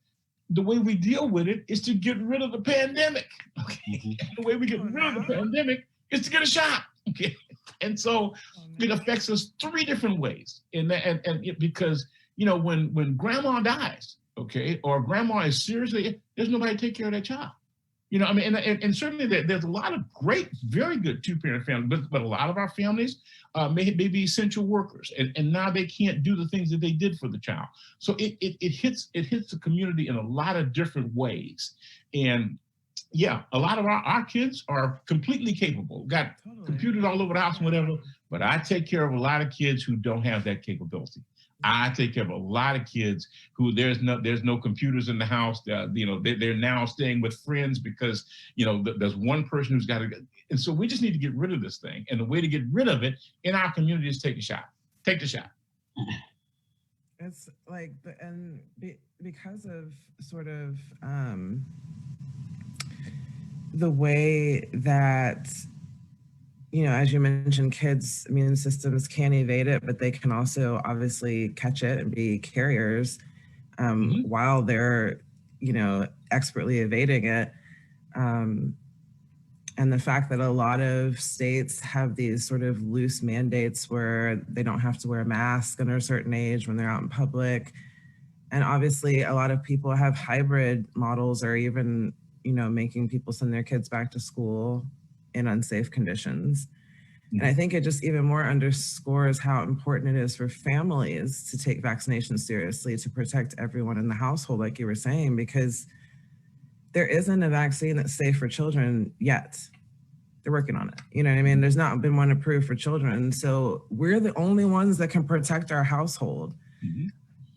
the way we deal with it is to get rid of the pandemic. Okay, the way we get rid of the pandemic is to get a shot. Okay, and so it affects us 3 different ways. Because when grandma dies, okay, or grandma is seriously, there's nobody to take care of that child. And certainly there's a lot of great, very good 2-parent families, but a lot of our families may be essential workers, and now they can't do the things that they did for the child. So it hits the community in a lot of different ways. And yeah, a lot of our kids are completely capable, got computers all over the house and whatever, but I take care of a lot of kids who don't have that capability. I take care of a lot of kids who there's no computers in the house. They're now staying with friends because there's one person who's got to. And so we just need to get rid of this thing. And the way to get rid of it in our community is take a shot. Take the shot. It's like because of sort of the way that. As you mentioned, kids' immune systems can evade it, but they can also obviously catch it and be carriers while they're, expertly evading it. And the fact that a lot of states have these sort of loose mandates where they don't have to wear a mask under a certain age when they're out in public. And obviously a lot of people have hybrid models or even, making people send their kids back to school in unsafe conditions. And I think it just even more underscores how important it is for families to take vaccinations seriously, to protect everyone in the household, like you were saying, because there isn't a vaccine that's safe for children yet. They're working on it. You know what I mean? There's not been one approved for children. So we're the only ones that can protect our household.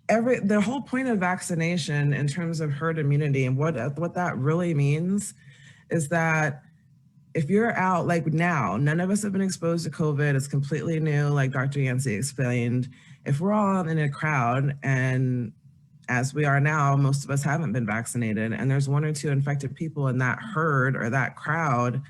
The whole point of vaccination in terms of herd immunity and what that really means is that if you're out, like now, none of us have been exposed to COVID. It's completely new, like Dr. Yancy explained. If we're all in a crowd, and as we are now, most of us haven't been vaccinated, and there's 1 or 2 infected people in that herd or that crowd,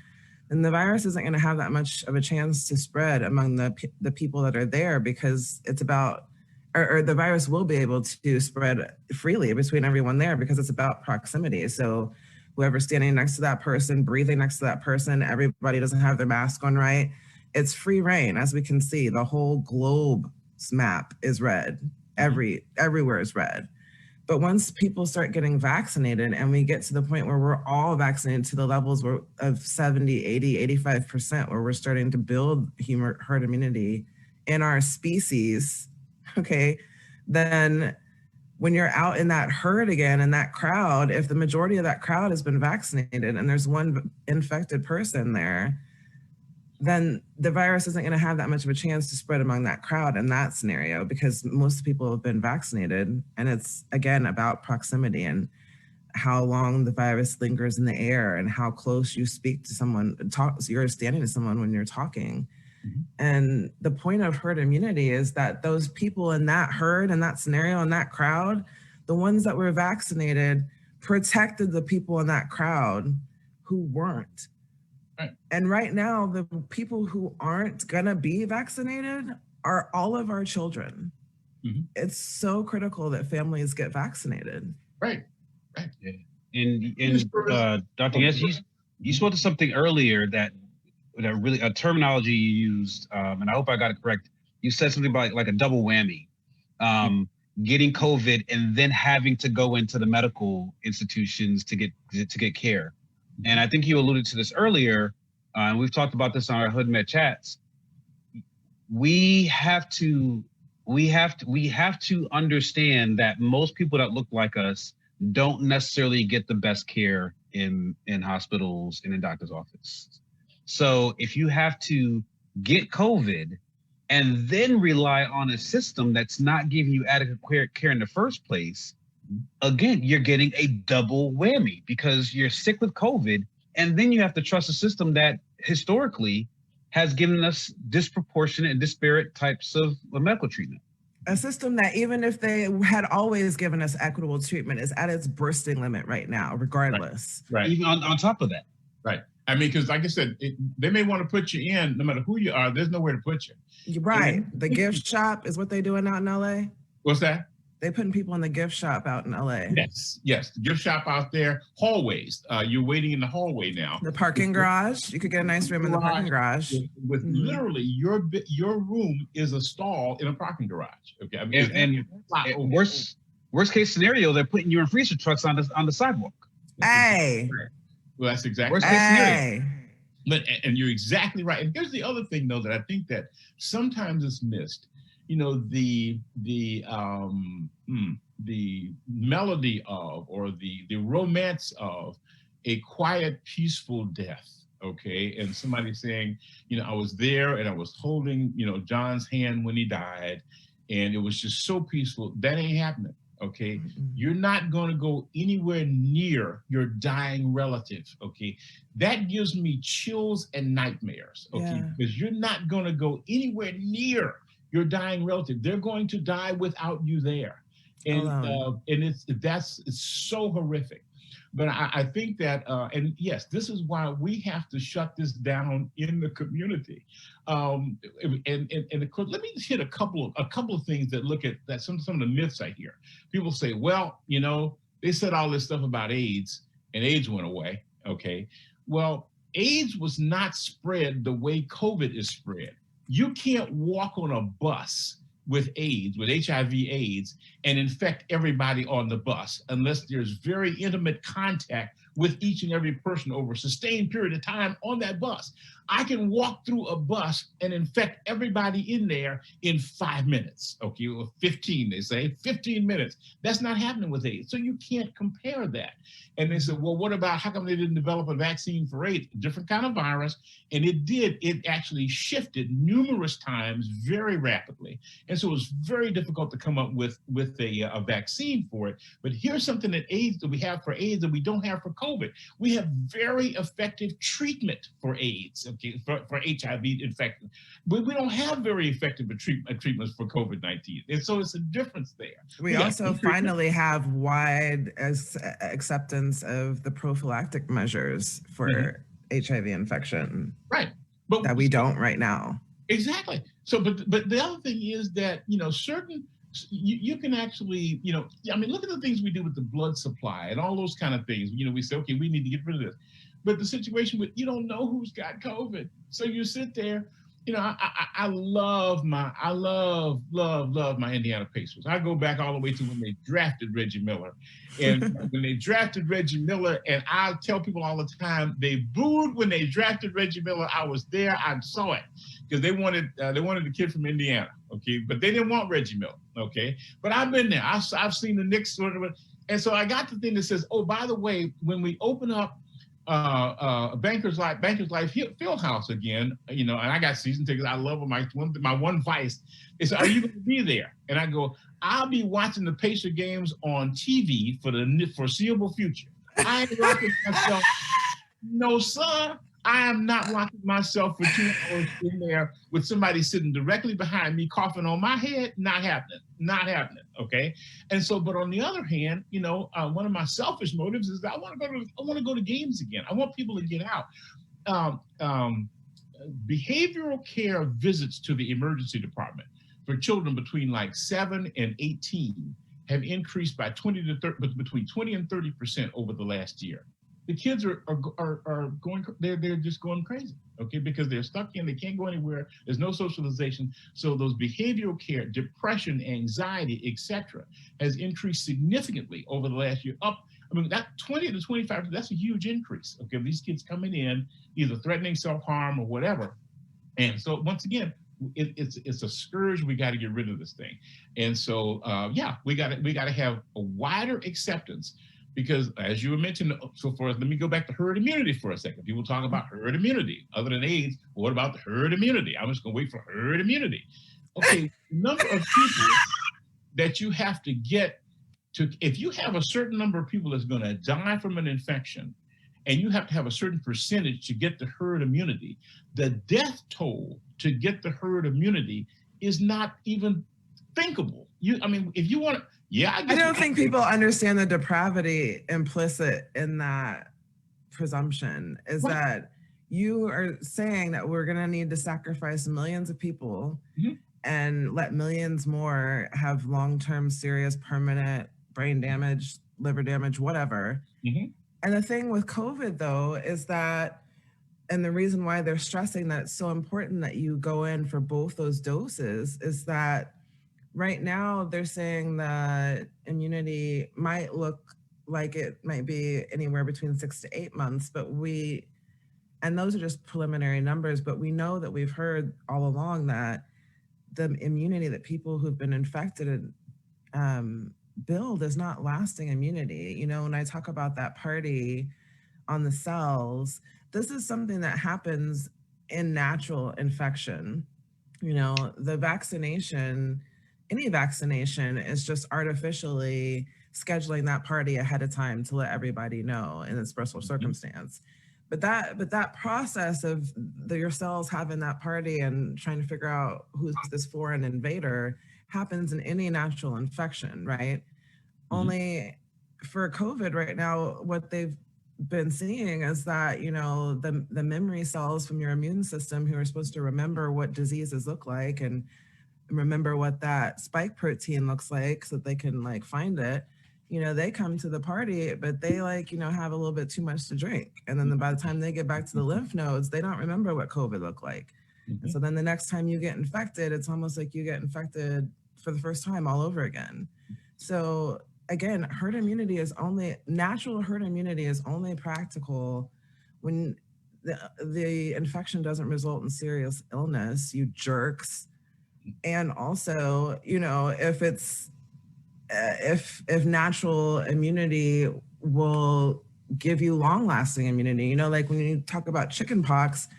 then the virus isn't going to have that much of a chance to spread among the people that are there, because it's about, or the virus will be able to spread freely between everyone there because it's about proximity. So whoever's standing next to that person, breathing next to that person, everybody doesn't have their mask on right. It's free reign, as we can see. The whole globe's map is red. Everywhere is red. But once people start getting vaccinated and we get to the point where we're all vaccinated to the levels of 70, 80, 85%, where we're starting to build herd immunity in our species, okay, then when you're out in that herd again, in that crowd, if the majority of that crowd has been vaccinated and there's 1 infected person there, then the virus isn't going to have that much of a chance to spread among that crowd in that scenario, because most people have been vaccinated. And it's, again, about proximity and how long the virus lingers in the air and how close you speak to someone, you're standing to someone when you're talking. And the point of herd immunity is that those people in that herd, in that scenario, in that crowd, the ones that were vaccinated protected the people in that crowd who weren't. Right. And right now, the people who aren't gonna be vaccinated are all of our children. It's so critical that families get vaccinated. Right. Yeah. And Dr. Yancy, you spoke to something earlier that really a terminology you used, and I hope I got it correct. You said something about like a double whammy, getting COVID and then having to go into the medical institutions to get care. And I think you alluded to this earlier, and we've talked about this on our Hood Med chats. We have to understand that most people that look like us don't necessarily get the best care in hospitals and in doctor's offices. So if you have to get COVID and then rely on a system that's not giving you adequate care in the first place, again, you're getting a double whammy because you're sick with COVID, and then you have to trust a system that historically has given us disproportionate and disparate types of medical treatment. A system that, even if they had always given us equitable treatment, is at its bursting limit right now, regardless. Right. Even on top of that. Right. I mean, because like I said, they may want to put you in, no matter who you are, there's nowhere to put you. Right. The gift shop is what they're doing out in LA. What's that? They putting people in the gift shop out in LA. Yes, the gift shop out there, hallways. You're waiting in the hallway now. The parking garage. You could get a nice room in the parking garage. With literally your room is a stall in a parking garage. Okay, I mean, and worst case scenario, they're putting you in freezer trucks on the sidewalk. Hey. Well, that's exactly worst case scenario. But and you're exactly right. And here's the other thing, though, that I think that sometimes it's missed. You know, the melody of, or the romance of a quiet, peaceful death. Okay, and somebody saying, you know, I was there and I was holding, you know, John's hand when he died, and it was just so peaceful. That ain't happening. Okay, you're not going to go anywhere near your dying relative. Okay, that gives me chills and nightmares. Okay, because you're not going to go anywhere near your dying relative. They're going to die without you there, and it's so horrific. But I think that, and yes, this is why we have to shut this down in the community. And of course, let me just hit a couple of things that look at that some of the myths I hear. People say, well, you know, they said all this stuff about AIDS, and AIDS went away. Okay, well, AIDS was not spread the way COVID is spread. You can't walk on a bus with AIDS, with HIV/AIDS, and infect everybody on the bus unless there's very intimate contact with each and every person over a sustained period of time on that bus. I can walk through a bus and infect everybody in there in 5 minutes, okay, or 15, they say, 15 minutes. That's not happening with AIDS, so you can't compare that. And they said, well, what about, how come they didn't develop a vaccine for AIDS? Different kind of virus, and it actually shifted numerous times very rapidly. And so it was very difficult to come up with a vaccine for it. But here's something that we have for AIDS that we don't have for COVID. We have very effective treatment for AIDS, okay, for HIV infection. But we don't have very effective treatments for COVID-19. And so it's a difference there. We also finally have wide acceptance of the prophylactic measures for HIV infection. Right. But that we don't right now. Exactly. So, but the other thing is that, you know, you can actually, you know, I mean, look at the things we do with the blood supply and all those kind of things. You know, we say, okay, we need to get rid of this. But the situation with, you don't know who's got COVID. So you sit there, you know, I love my Indiana Pacers. I go back all the way to when they drafted Reggie Miller. And when they drafted Reggie Miller, and I tell people all the time, they booed when they drafted Reggie Miller. I was there, I saw it. Because they wanted the kid from Indiana, okay? But they didn't want Reggie Miller, okay? But I've been there. I've seen the Knicks sort of, and so I got the thing that says, oh, by the way, when we open up Bankers Life Fieldhouse again, you know, and I got season tickets. I love them. My one vice is, are you going to be there? And I go, I'll be watching the Pacer games on TV for the foreseeable future. I ain't locking myself. No, sir. I am not locking myself for 2 hours in there with somebody sitting directly behind me coughing on my head. Not happening. Okay. And so, but on the other hand, you know, one of my selfish motives is that I want to go to games again. I want people to get out. Behavioral care visits to the emergency department for children between like 7 and 18 have increased by between 20 and 30% over the last year. The kids are going, they're just going crazy, okay, because they're stuck in, they can't go anywhere, there's no socialization. So those behavioral care, depression, anxiety, etc., has increased significantly over the last year. I mean, that 20 to 25%, that's a huge increase, okay, these kids coming in, either threatening self-harm or whatever. And so once again, it's a scourge. We got to get rid of this thing. And so, yeah, we got to have a wider acceptance. Because as you mentioned, so let me go back to herd immunity for a second. People talk about herd immunity. Other than AIDS, what about the herd immunity? I'm just going to wait for herd immunity. Okay, the number of people that you have to get to, if you have a certain number of people that's going to die from an infection, and you have to have a certain percentage to get the herd immunity, the death toll to get the herd immunity is not even thinkable. I mean, if you want to, yeah, I don't think people understand the depravity implicit in that presumption is that you are saying that we're going to need to sacrifice millions of people and let millions more have long-term serious permanent brain damage, liver damage, whatever. And the thing with COVID though is that, and the reason why they're stressing that it's so important that you go in for both those doses is that right now they're saying that immunity might look like it might be anywhere between 6 to 8 months, but and those are just preliminary numbers, but we know that we've heard all along that the immunity that people who've been infected build is not lasting immunity. You know, when I talk about that party on the cells, this is something that happens in natural infection. You know, the vaccination, any vaccination is just artificially scheduling that party ahead of time to let everybody know in a special circumstance. But that process of your cells having that party and trying to figure out who's this foreign invader happens in any natural infection, right? Only for COVID right now, what they've been seeing is that, you know, the memory cells from your immune system who are supposed to remember what diseases look like and remember what that spike protein looks like so that they can like find it, you know, they come to the party, but they like, you know, have a little bit too much to drink. And then by the time they get back to the lymph nodes, they don't remember what COVID looked like. And so then the next time you get infected, it's almost like you get infected for the first time all over again. So again, natural herd immunity is only practical when the infection doesn't result in serious illness, you jerks. And also, you know, if natural immunity will give you long-lasting immunity, you know, like when you talk about chicken pox,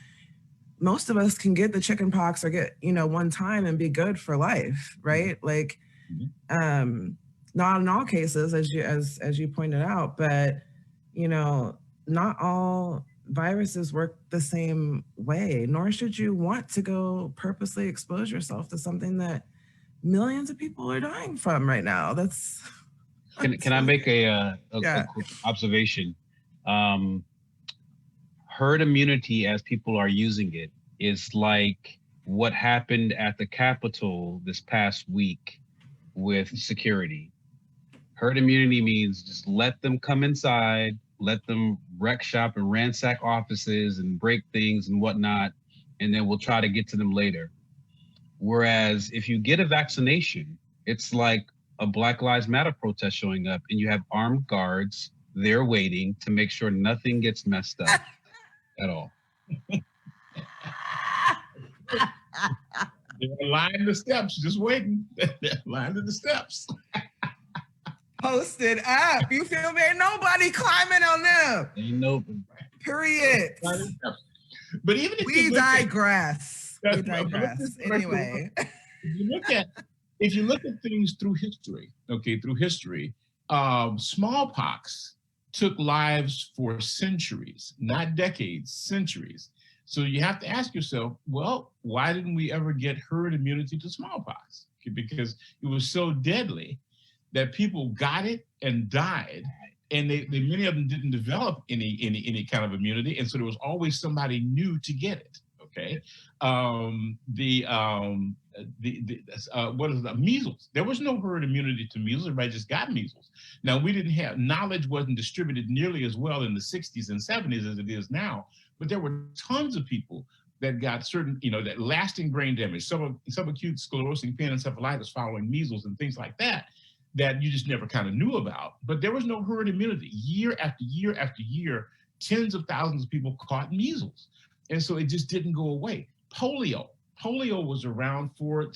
most of us can get the chicken pox or get, you know, one time and be good for life, right? Like, not in all cases, as you pointed out, but, you know, not all viruses work the same way, nor should you want to go purposely expose yourself to something that millions of people are dying from right now. Can I make a quick observation? Herd immunity, as people are using it, is like what happened at the Capitol this past week with security. Herd immunity means just let them come inside, let them wreck shop and ransack offices and break things and whatnot, and then we'll try to get to them later. Whereas if you get a vaccination, it's like a Black Lives Matter protest showing up and you have armed guards there waiting to make sure nothing gets messed up at all. They're lining the steps, just waiting. They're lining the steps. Posted up. You feel me? Ain't nobody climbing on them. Ain't no. Period. But even if we digress. We digress. Anyway. If you look at things through history, smallpox took lives for centuries, not decades, centuries. So you have to ask yourself, well, why didn't we ever get herd immunity to smallpox? Because it was so deadly that people got it and died, and many of them didn't develop any kind of immunity, and so there was always somebody new to get it. Okay, what is it? Measles. There was no herd immunity to measles. Everybody just got measles. Now knowledge wasn't distributed nearly as well in the 60s and 70s as it is now, but there were tons of people that got certain, that lasting brain damage, subacute sclerosing panencephalitis following measles and things like that you just never kind of knew about. But there was no herd immunity. Year after year after year, tens of thousands of people caught measles. And so it just didn't go away. Polio was around for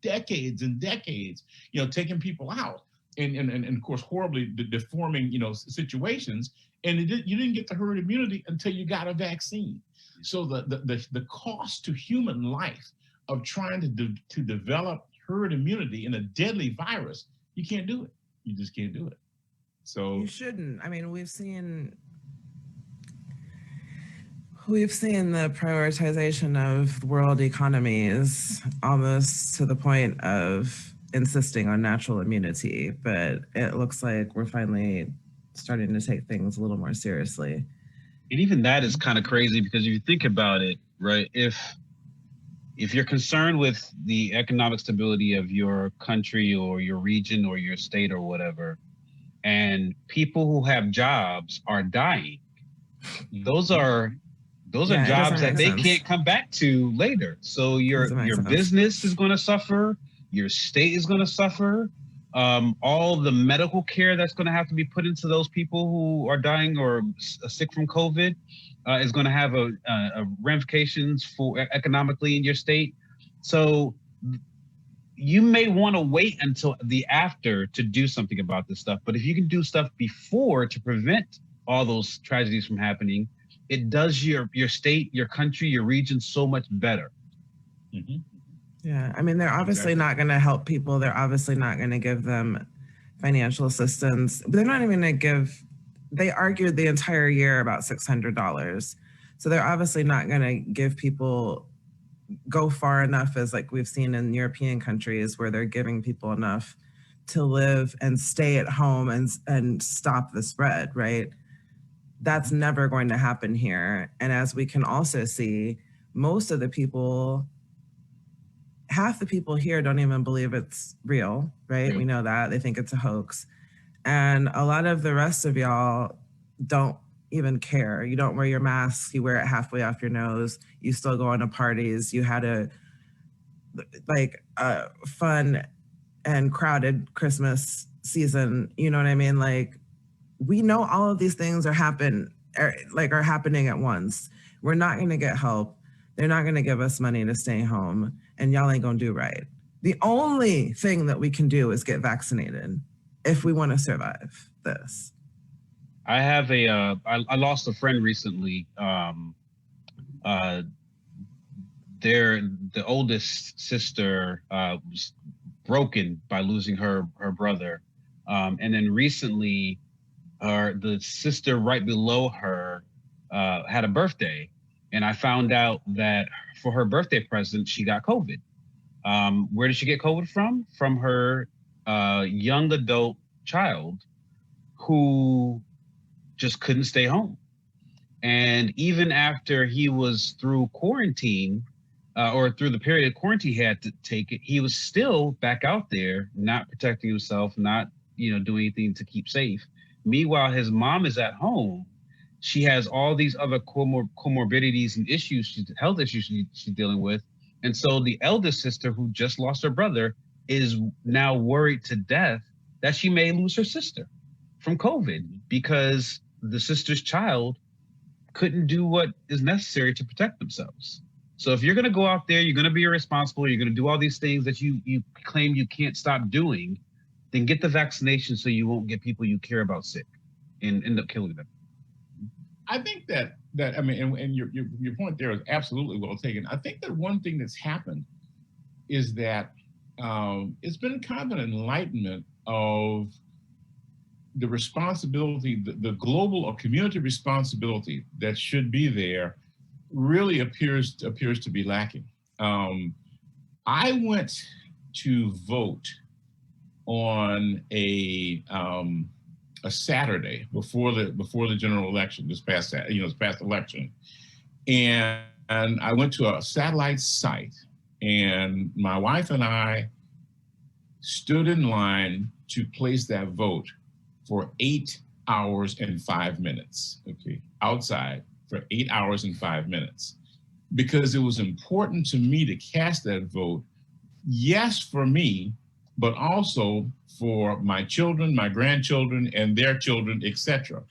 decades and decades, taking people out and of course, horribly deforming, situations. And you didn't get the herd immunity until you got a vaccine. So the cost to human life of trying to develop herd immunity in a deadly virus, you can't do it. You just can't do it. So you shouldn't. I mean, we've seen the prioritization of world economies almost to the point of insisting on natural immunity, but it looks like we're finally starting to take things a little more seriously. And even that is kind of crazy because if you think about it, right, if if you're concerned with the economic stability of your country or your region or your state or whatever, and people who have jobs are dying, those are jobs that they can't come back to later. So your business is going to suffer, your state is going to suffer. All the medical care that's going to have to be put into those people who are dying or sick from COVID is going to have a ramifications for economically in your state. So you may want to wait until the after to do something about this stuff. But if you can do stuff before to prevent all those tragedies from happening, it does your state, your country, your region so much better. Mm-hmm. Yeah, I mean, they're obviously not going to help people. They're obviously not going to give them financial assistance. But they're not even going to give, they argued the entire year about $600. So they're obviously not going to give people, go far enough as like we've seen in European countries where they're giving people enough to live and stay at home and stop the spread, right? That's never going to happen here. And as we can also see, most of the people, half the people here don't even believe it's real, right? We know that. They think it's a hoax. And a lot of the rest of y'all don't even care. You don't wear your mask. You wear it halfway off your nose. You still go into parties. You had a fun and crowded Christmas season. You know what I mean? Like, we know all of these things are happening at once. We're not going to get help. They're not going to give us money to stay home, and y'all ain't going to do right. The only thing that we can do is get vaccinated if we want to survive this. I have I lost a friend recently. The oldest sister was broken by losing her brother. And then recently, the sister right below her had a birthday. And I found out that for her birthday present, she got COVID. Where did she get COVID from? From her young adult child who just couldn't stay home. And even after he was through quarantine, or through the period of quarantine he had to take it, he was still back out there, not protecting himself, not doing anything to keep safe. Meanwhile, his mom is at home. She has all these other comorbidities and issues, health issues she's dealing with. And so the eldest sister, who just lost her brother, is now worried to death that she may lose her sister from COVID because the sister's child couldn't do what is necessary to protect themselves. So if you're going to go out there, you're going to be irresponsible, you're going to do all these things that you claim you can't stop doing, then get the vaccination so you won't get people you care about sick and end up killing them. I think that I mean, and your point there is absolutely well taken. I think that one thing that's happened is that it's been kind of an enlightenment of the responsibility, the global or community responsibility that should be there really appears to be lacking. I went to vote on a Saturday before the general election, this past election, and I went to a satellite site, and my wife and I stood in line to place that vote for 8 hours and 5 minutes, outside for 8 hours and 5 minutes, because it was important to me to cast that vote, yes, for me, but also for my children, my grandchildren, and their children, etc.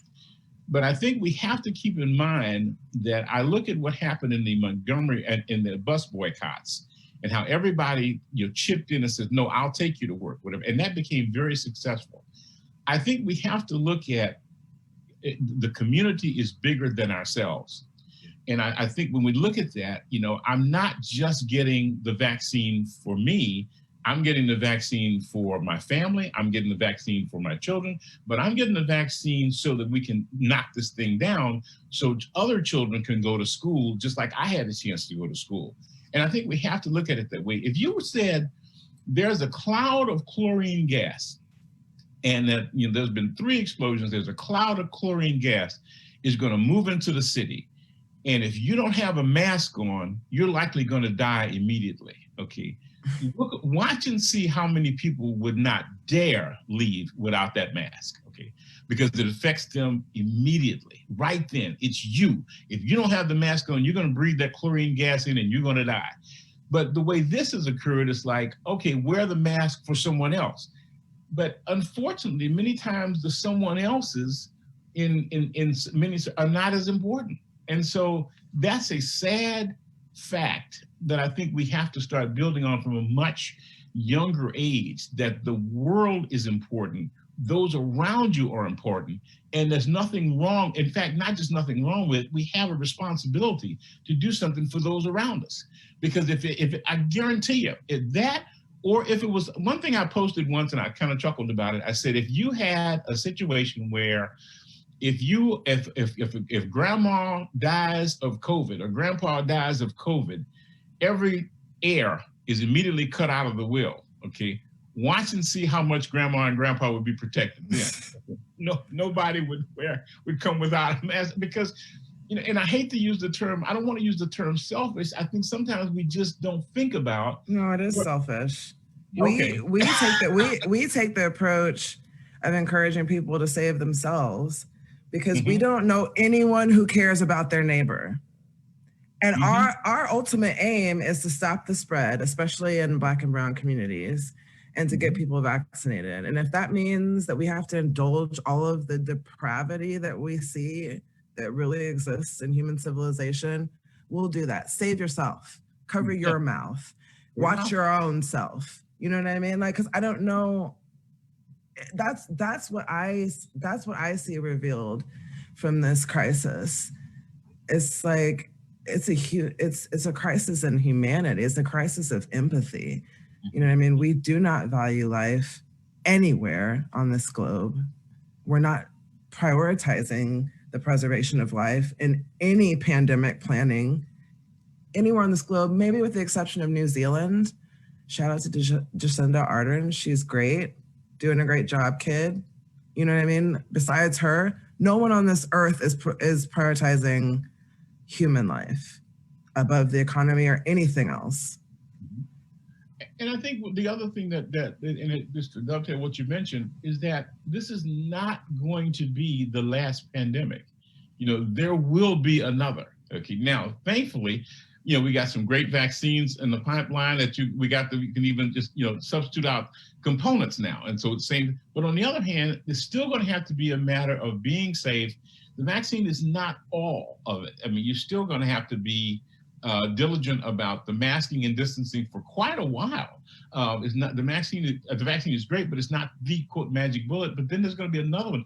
But I think we have to keep in mind that I look at what happened in the Montgomery and in the bus boycotts, and how everybody chipped in and said, no, I'll take you to work, whatever. And that became very successful. I think we have to look at the community is bigger than ourselves. And I think when we look at that, I'm not just getting the vaccine for me, I'm getting the vaccine for my family, I'm getting the vaccine for my children, but I'm getting the vaccine so that we can knock this thing down so other children can go to school just like I had a chance to go to school. And I think we have to look at it that way. If you said there's a cloud of chlorine gas, and that there's been 3 explosions, there's a cloud of chlorine gas is going to move into the city, And if you don't have a mask on, you're likely going to die immediately. Okay. Watch and see how many people would not dare leave without that mask. Okay. Because it affects them immediately, right then. It's you. If you don't have the mask on, you're going to breathe that chlorine gas in and you're going to die. But the way this has occurred is like, okay, wear the mask for someone else. But unfortunately, many times the someone else's in many are not as important. And so that's a sad fact that I think we have to start building on from a much younger age, that the world is important. Those around you are important. And there's nothing wrong. In fact, not just nothing wrong with it, we have a responsibility to do something for those around us. Because if I guarantee you, if that, or if it was one thing I posted once and I kind of chuckled about it, I said, if you had a situation where if grandma dies of COVID or grandpa dies of COVID, every air is immediately cut out of the will. Okay, watch and see how much grandma and grandpa would be protected. Yeah. Nobody would come without a mask, because, you know, and I hate to use the term, I don't want to use the term selfish. I think sometimes we just don't think about. No, it is selfish. Okay. We take the approach of encouraging people to save themselves, because we don't know anyone who cares about their neighbor. And our ultimate aim is to stop the spread, especially in Black and brown communities, and to get people vaccinated. And if that means that we have to indulge all of the depravity that we see that really exists in human civilization, we'll do that. Save yourself, cover your mouth, watch your own self. You know what I mean? Like, cause I don't know, that's what I see revealed from this crisis. It's like, it's a crisis in humanity. It's a crisis of empathy. You know what I mean? We do not value life anywhere on this globe. We're not prioritizing the preservation of life in any pandemic planning anywhere on this globe, maybe with the exception of New Zealand. Shout out to Jacinda Ardern. She's great, doing a great job, kid. You know what I mean? Besides her, no one on this earth is prioritizing human life above the economy or anything else. And I think the other thing and it just to dovetail what you mentioned, is that this is not going to be the last pandemic. You know, there will be another. Okay, now, thankfully, you know, we got some great vaccines in the pipeline that we can even just, you know, substitute out components now. And so it's same, but on the other hand, it's still going to have to be a matter of being safe. The vaccine is not all of it. I mean, you're still going to have to be diligent about the masking and distancing for quite a while. It's not the vaccine is great, but it's not the quote magic bullet. But then there's going to be another one.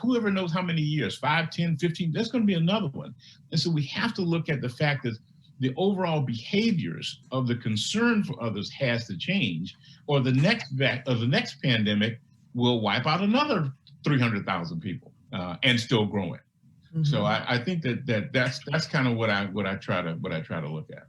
Whoever knows how many years, 5, 10, 15, there's going to be another one. And so we have to look at the fact that the overall behaviors of the concern for others has to change, or the next pandemic will wipe out another 300,000 people and still growing. Mm-hmm. So I think that's kind of what I try to look at.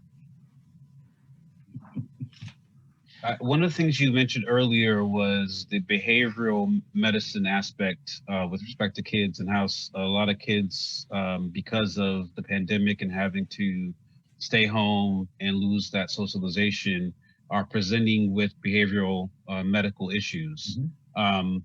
One of the things you mentioned earlier was the behavioral medicine aspect with respect to kids, and how a lot of kids, because of the pandemic and having to stay home and lose that socialization, are presenting with behavioral medical issues. Mm-hmm.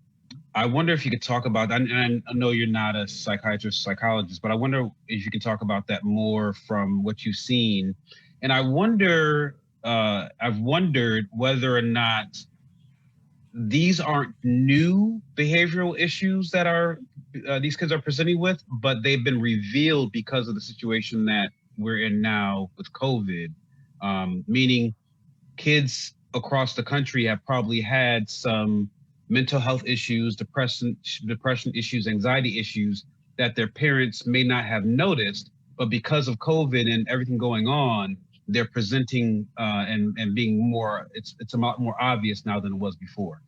I wonder if you could talk about that. And I know you're not a psychiatrist, psychologist, but I wonder if you can talk about that more from what you've seen. And I've wondered whether or not these aren't new behavioral issues that these kids are presenting with, but they've been revealed because of the situation that we're in now with COVID, meaning kids across the country have probably had some mental health issues, depression issues, anxiety issues that their parents may not have noticed, but because of COVID and everything going on, they're presenting and being more, it's a lot more obvious now than it was before.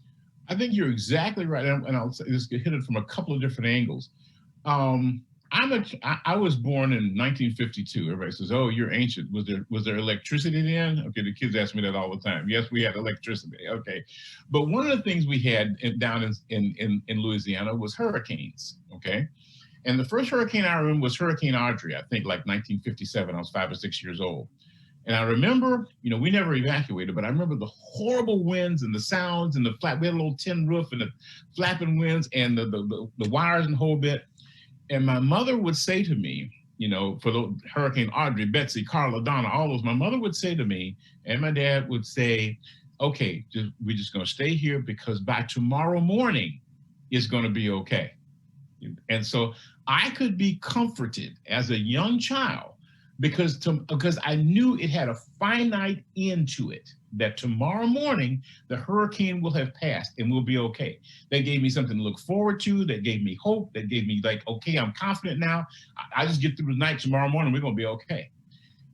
I think you're exactly right. And I'll just hit it from a couple of different angles. I was born in 1952. Everybody says, "Oh, you're ancient." Was there electricity then? Okay, the kids ask me that all the time. Yes, we had electricity. Okay, but one of the things we had down in Louisiana was hurricanes. Okay, And the first hurricane I remember was Hurricane Audrey, I think like 1957. I was 5 or 6 years old. And I remember, we never evacuated, but I remember the horrible winds and the sounds and we had a little tin roof and the flapping winds and the wires and the whole bit. And my mother would say to me, for the Hurricane Audrey, Betsy, Carla, Donna, all those, my mother would say to me, and my dad would say, okay, we're just going to stay here because by tomorrow morning, it's going to be okay. And so I could be comforted as a young child because I knew it had a finite end to it, that tomorrow morning, the hurricane will have passed and we'll be okay. That gave me something to look forward to. That gave me hope. That gave me like, okay, I'm confident now. I just get through the night, tomorrow morning, we're going to be okay.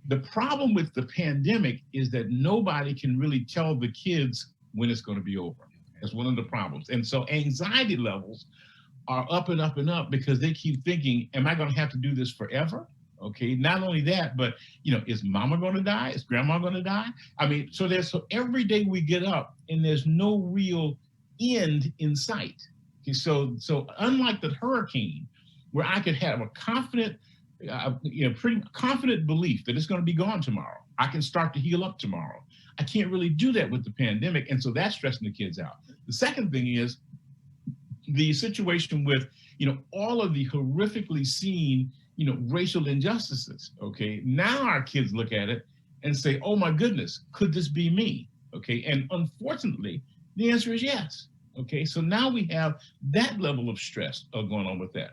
The problem with the pandemic is that nobody can really tell the kids when it's going to be over. That's one of the problems. And so anxiety levels are up and up and up because they keep thinking, am I going to have to do this forever? Okay, not only that, but, is mama going to die? Is grandma going to die? I mean, so every day we get up and there's no real end in sight. Okay, so unlike the hurricane, where I could have a confident, pretty confident belief that it's going to be gone tomorrow. I can start to heal up tomorrow. I can't really do that with the pandemic. And so that's stressing the kids out. The second thing is the situation with, all of the horrifically seen, racial injustices. Okay. Now our kids look at it and say, oh my goodness, could this be me? Okay. And unfortunately, the answer is yes. Okay. So now we have that level of stress going on with that.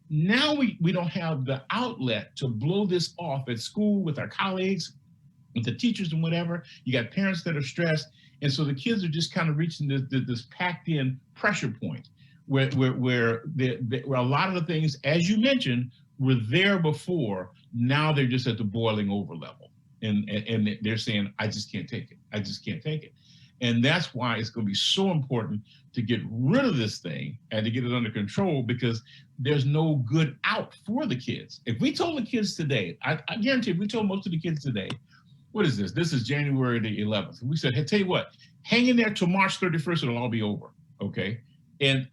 Now we don't have the outlet to blow this off at school with our colleagues, with the teachers and whatever. You got parents that are stressed. And so the kids are just kind of reaching this packed in pressure point where a lot of the things, as you mentioned, were there before. Now they're just at the boiling over level. And they're saying, I just can't take it. I just can't take it. And that's why it's going to be so important to get rid of this thing and to get it under control, because there's no good out for the kids. If we told the kids today, I guarantee if we told most of the kids today, what is this? This is January the 11th. And we said, hey, tell you what, hang in there till March 31st, it'll all be over, okay? And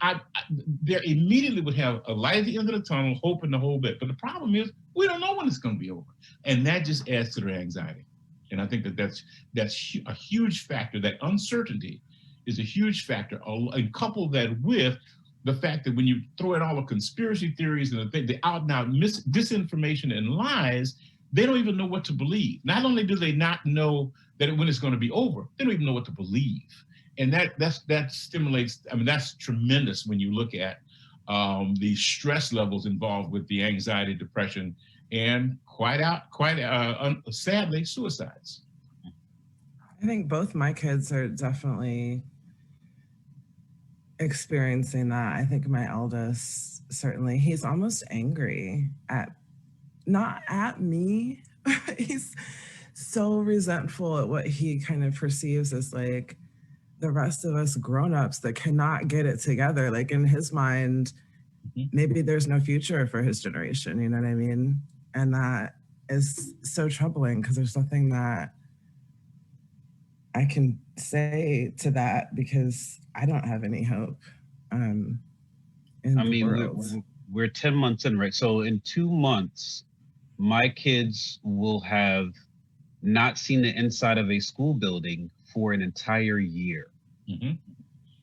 they immediately would have a light at the end of the tunnel, hope in the whole bit. But the problem is, we don't know when it's going to be over. And that just adds to their anxiety. And I think that's a huge factor. That uncertainty is a huge factor. And couple that with the fact that when you throw in all the conspiracy theories and the out and out disinformation and lies, they don't even know what to believe. Not only do they not know that when it's going to be over, they don't even know what to believe. And that stimulates, that's tremendous when you look at the stress levels involved with the anxiety, depression, and sadly, suicides. I think both my kids are definitely experiencing that. I think my eldest, certainly, he's almost angry not at me. He's so resentful at what he kind of perceives as like the rest of us grown-ups that cannot get it together. Like in his mind, maybe there's no future for his generation, you know what I mean? And that is so troubling because there's nothing that I can say to that because I don't have any hope in the world. We're 10 months in, right? So in 2 months, my kids will have not seen the inside of a school building for an entire year. An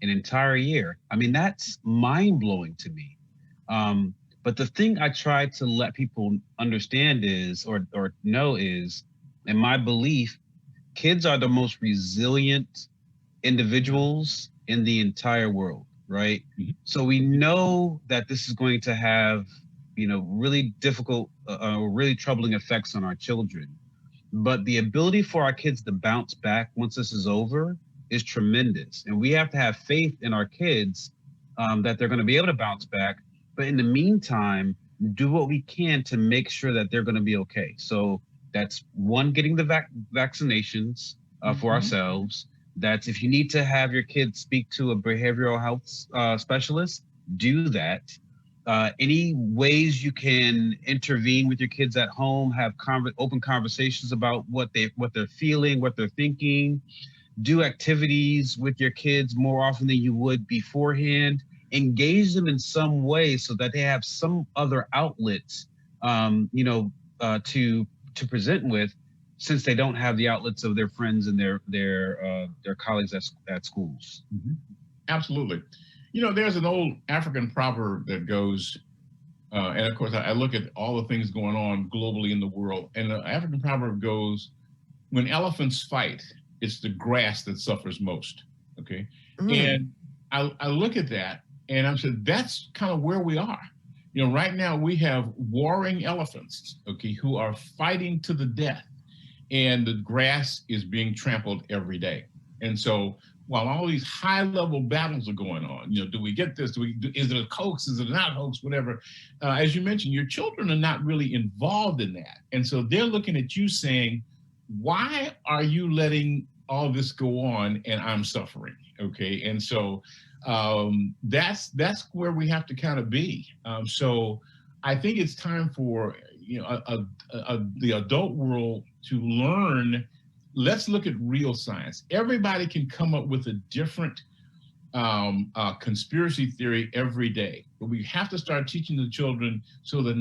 entire year. That's mind-blowing to me. But the thing I try to let people understand is, or know is, in my belief, kids are the most resilient individuals in the entire world, right? So we know that this is going to have, really difficult, really troubling effects on our children. But the ability for our kids to bounce back once this is over is tremendous. And we have to have faith in our kids that they're going to be able to bounce back. But in the meantime, do what we can to make sure that they're going to be okay. So that's one, getting the vaccinations for ourselves. That's if you need to have your kids speak to a behavioral health specialist, do that. Any ways you can intervene with your kids at home, have open conversations about what they're feeling, what they're thinking. Do activities with your kids more often than you would beforehand. engage them in some way so that they have some other outlets, to present with, since they don't have the outlets of their friends and their colleagues at schools. Mm-hmm. Absolutely. There's an old African proverb that goes, and of course, I look at all the things going on globally in the world, and the African proverb goes, when elephants fight, it's the grass that suffers most, okay? And I look at that, and I'm saying, that's kind of where we are. Right now we have warring elephants, okay, who are fighting to the death, and the grass is being trampled every day. And so while all these high-level battles are going on, do we get this? Is it a hoax? Is it not a hoax? Whatever. As you mentioned, your children are not really involved in that. And so they're looking at you saying, why are you letting all this go on and I'm suffering? Okay. And so that's where we have to kind of be. So I think it's time for, the adult world to learn. Let's look at real science. Everybody can come up with a different conspiracy theory every day, but we have to start teaching the children so that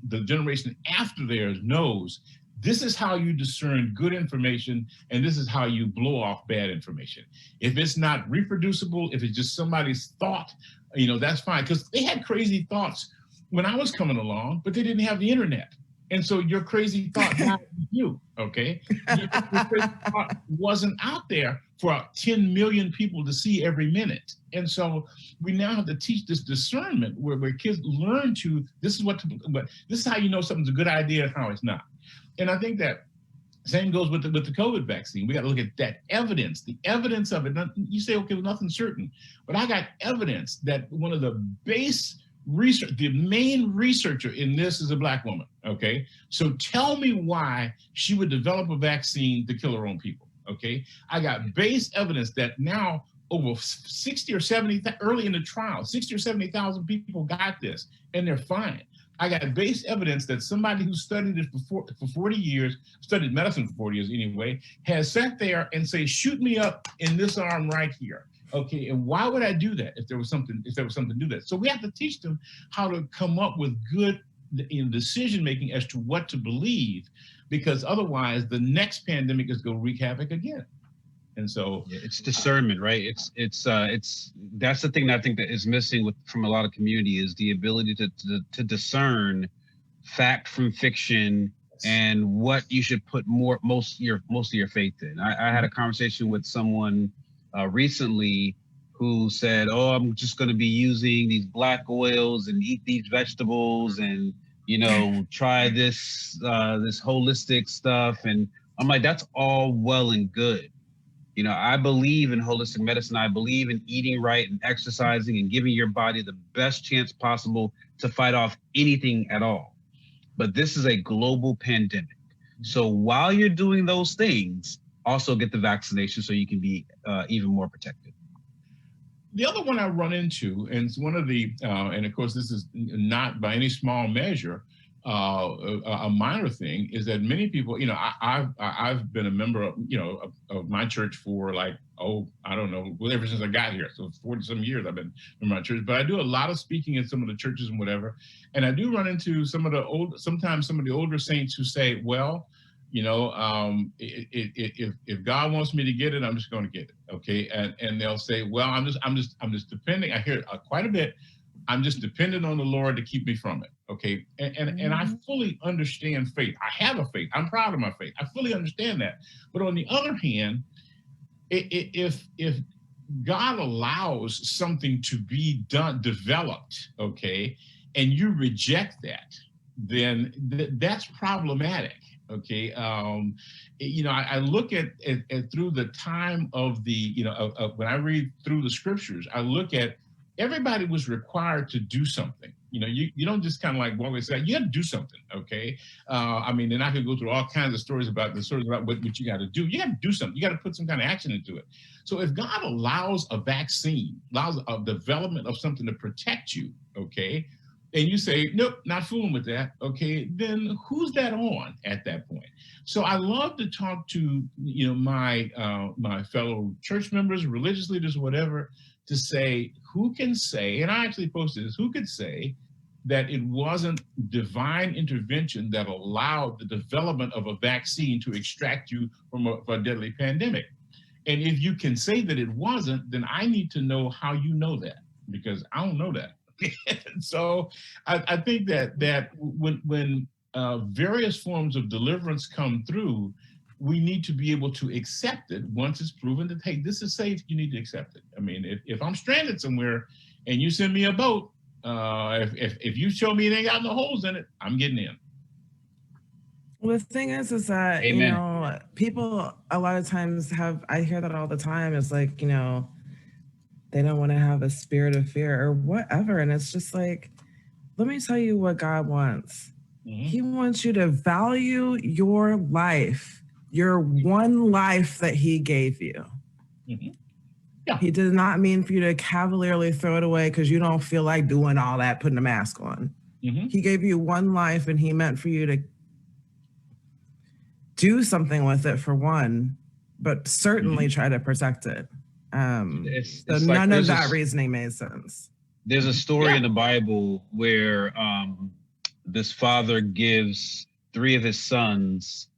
the generation after theirs knows this is how you discern good information, and this is how you blow off bad information. If it's not reproducible, if it's just somebody's thought, that's fine, because they had crazy thoughts when I was coming along, but they didn't have the internet. And so your crazy thought now is you, okay? Your crazy thought wasn't out there for 10 million people to see every minute. And so we now have to teach this discernment where kids learn this is how you know something's a good idea and how it's not. And I think that same goes with the COVID vaccine. We got to look at that evidence, the evidence of it. You say, okay, well, nothing's certain, but I got evidence that one of the the main researcher in this is a Black woman, okay? So tell me why she would develop a vaccine to kill her own people, okay? I got base evidence that now over 60 or 70, early in the trial, 60 or 70,000 people got this and they're fine. I got base evidence that somebody who studied it for 40 years, studied medicine for 40 years anyway, has sat there and say, shoot me up in this arm right here. Okay, and why would I do that if there was something to do that? So we have to teach them how to come up with good decision making as to what to believe, because otherwise the next pandemic is going to wreak havoc again. And so it's discernment, right? It's that's the thing that I think that is missing from a lot of community is the ability to discern fact from fiction and what you should put most of your faith in. I had a conversation with someone recently who said, "Oh, I'm just going to be using these black oils and eat these vegetables and try this holistic stuff." And I'm like, that's all well and good. I believe in holistic medicine. I believe in eating right and exercising and giving your body the best chance possible to fight off anything at all. But this is a global pandemic. So while you're doing those things, also get the vaccination so you can be even more protected. The other one I run into, and it's one of the, and of course this is not by any small measure a minor thing, is that many people, I've been a member of my church for I don't know, ever since I got here. So 40 some years I've been in my church, but I do a lot of speaking in some of the churches and whatever. And I do run into sometimes some of the older saints who say, well, if God wants me to get it, I'm just going to get it. Okay. And they'll say, well, I'm just depending. I hear it quite a bit. I'm just dependent on the Lord to keep me from it. Okay. And I fully understand faith. I have a faith. I'm proud of my faith. I fully understand that. But on the other hand, if God allows something to be developed, okay, and you reject that, then that's problematic. Okay. I look at through the time of when I read through the scriptures, I look at everybody was required to do something. You don't just kind of like walk and say, you got to do something. Okay. And I could go through all kinds of stories about what you got to do. You got to do something. You got to put some kind of action into it. So if God allows a vaccine, allows a development of something to protect you, okay, and you say, nope, not fooling with that, okay, then who's that on at that point? So I love to talk to, you know, my fellow church members, religious leaders, whatever, to say, who can say, and I actually posted this, who could say that it wasn't divine intervention that allowed the development of a vaccine to extract you from a deadly pandemic? And if you can say that it wasn't, then I need to know how you know that, because I don't know that. So I think that when various forms of deliverance come through, we need to be able to accept it once it's proven that, hey, this is safe, you need to accept it. I mean, if I'm stranded somewhere and you send me a boat, if you show me it ain't got no holes in it, I'm getting in. Well, the thing is that, Amen. you know, people a lot of times I hear that all the time. It's like, you know, they don't want to have a spirit of fear or whatever. And it's just like, let me tell you what God wants. Mm-hmm. He wants you to value your life, your one life that he gave you. Mm-hmm. Yeah. He did not mean for you to cavalierly throw it away because you don't feel like doing all that, putting a mask on. Mm-hmm. He gave you one life, and he meant for you to do something with it, for one, but certainly try to protect it. So none of that reasoning made sense. There's a story in the Bible where this father gives 3 of his sons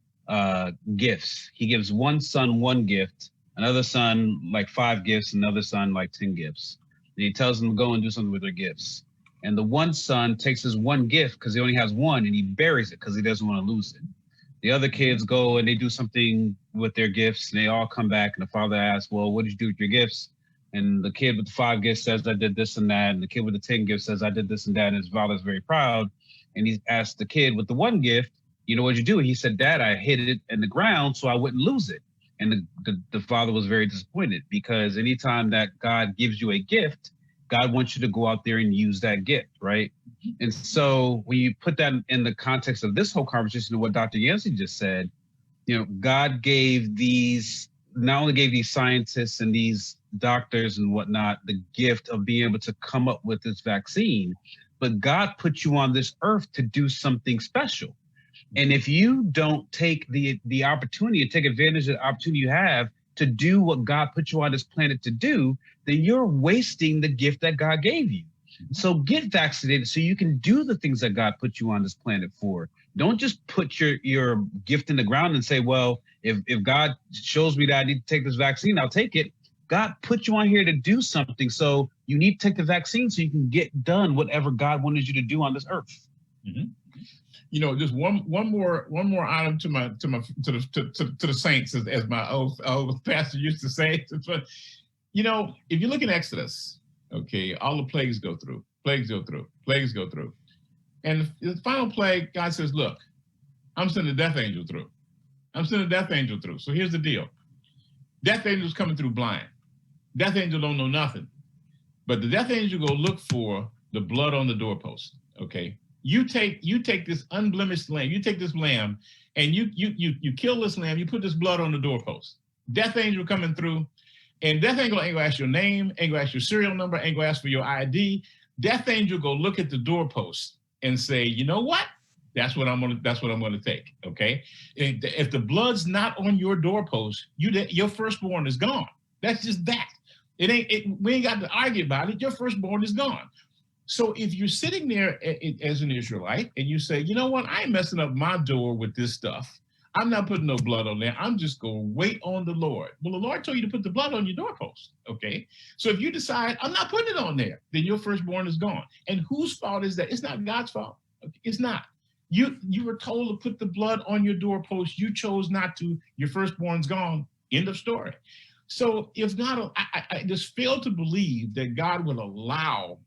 gifts. He gives one son 1 gift, another son like 5 gifts, another son like 10 gifts. And he tells them to go and do something with their gifts. And the one son takes his 1 gift because he only has 1, and he buries it because he doesn't want to lose it. The other kids go and they do something with their gifts, and they all come back, and the father asks, well, what did you do with your gifts? And the kid with the 5 gifts says, I did this and that. And the kid with the 10 gifts says, I did this and that. And his father's very proud. And he asked the kid with the 1 gift, you know what you do? He said, Dad, I hid it in the ground so I wouldn't lose it. And the father was very disappointed, because anytime that God gives you a gift, God wants you to go out there and use that gift, right? And so when you put that in the context of this whole conversation of what Dr. Yancy just said, you know, God gave not only gave these scientists and these doctors and whatnot the gift of being able to come up with this vaccine, but God put you on this earth to do something special. And if you don't take the opportunity and take advantage of the opportunity you have to do what God put you on this planet to do, then you're wasting the gift that God gave you. So get vaccinated so you can do the things that God put you on this planet for. Don't just put your gift in the ground and say, well, if God shows me that I need to take this vaccine, I'll take it. God put you on here to do something. So you need to take the vaccine so you can get done whatever God wanted you to do on this earth. Mm-hmm. You know, just one more item to the saints, as my old pastor used to say. You know, if you look in Exodus, okay, all the plagues go through. And the final plague, God says, look, I'm sending a death angel through. So here's the deal. Death angel's coming through blind. Death angel don't know nothing. But the death angel go look for the blood on the doorpost, okay? You take this unblemished lamb, you take this lamb, and you kill this lamb, you put this blood on the doorpost. Death angel coming through, and death angel ain't gonna ask your name, ain't gonna ask your serial number, ain't gonna ask for your ID. Death angel go look at the doorpost and say, you know what? That's what I'm gonna take. Okay. If the blood's not on your doorpost, your firstborn is gone. That's just that. We ain't got to argue about it. Your firstborn is gone. So if you're sitting there as an Israelite and you say, you know what, I ain't messing up my door with this stuff. I'm not putting no blood on there. I'm just going to wait on the Lord. Well, the Lord told you to put the blood on your doorpost, okay? So if you decide, I'm not putting it on there, then your firstborn is gone. And whose fault is that? It's not God's fault. Okay? It's not. You were told to put the blood on your doorpost. You chose not to. Your firstborn's gone. End of story. So if not, I just fail to believe that God will allow,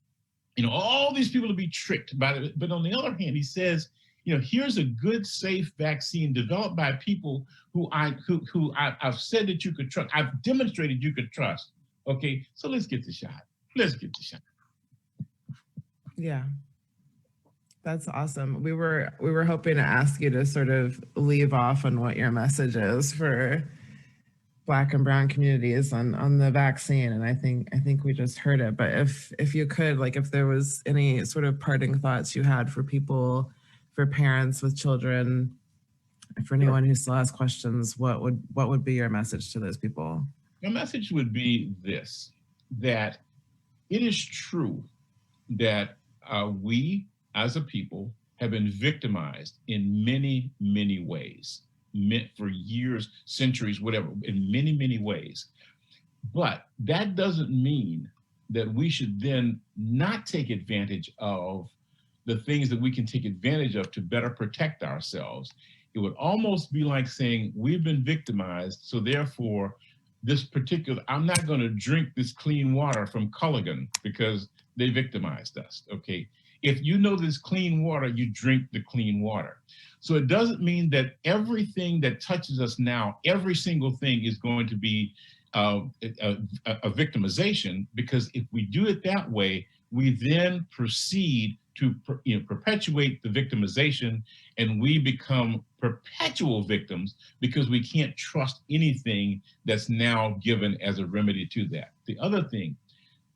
you know, all these people to be tricked by it. But on the other hand, he says, you know, here's a good, safe vaccine developed by people who I've said that you could trust. I've demonstrated you could trust. Okay, so let's get the shot. Yeah, that's awesome. We were hoping to ask you to sort of leave off on what your message is for Black and brown communities on the vaccine, and I think we just heard it. But if you could, like, if there was any sort of parting thoughts you had for people, for parents with children, for anyone who still has questions, what would be your message to those people? Your message would be this: that it is true that we as a people have been victimized in many, many ways, for years, centuries, whatever, in many, many ways. But that doesn't mean that we should then not take advantage of the things that we can take advantage of to better protect ourselves. It would almost be like saying, we've been victimized, so therefore, I'm not going to drink this clean water from Culligan because they victimized us, okay? If you know there's clean water, you drink the clean water. So it doesn't mean that everything that touches us now, every single thing is going to be a victimization, because if we do it that way, we then proceed to perpetuate the victimization, and we become perpetual victims because we can't trust anything that's now given as a remedy to that. The other thing,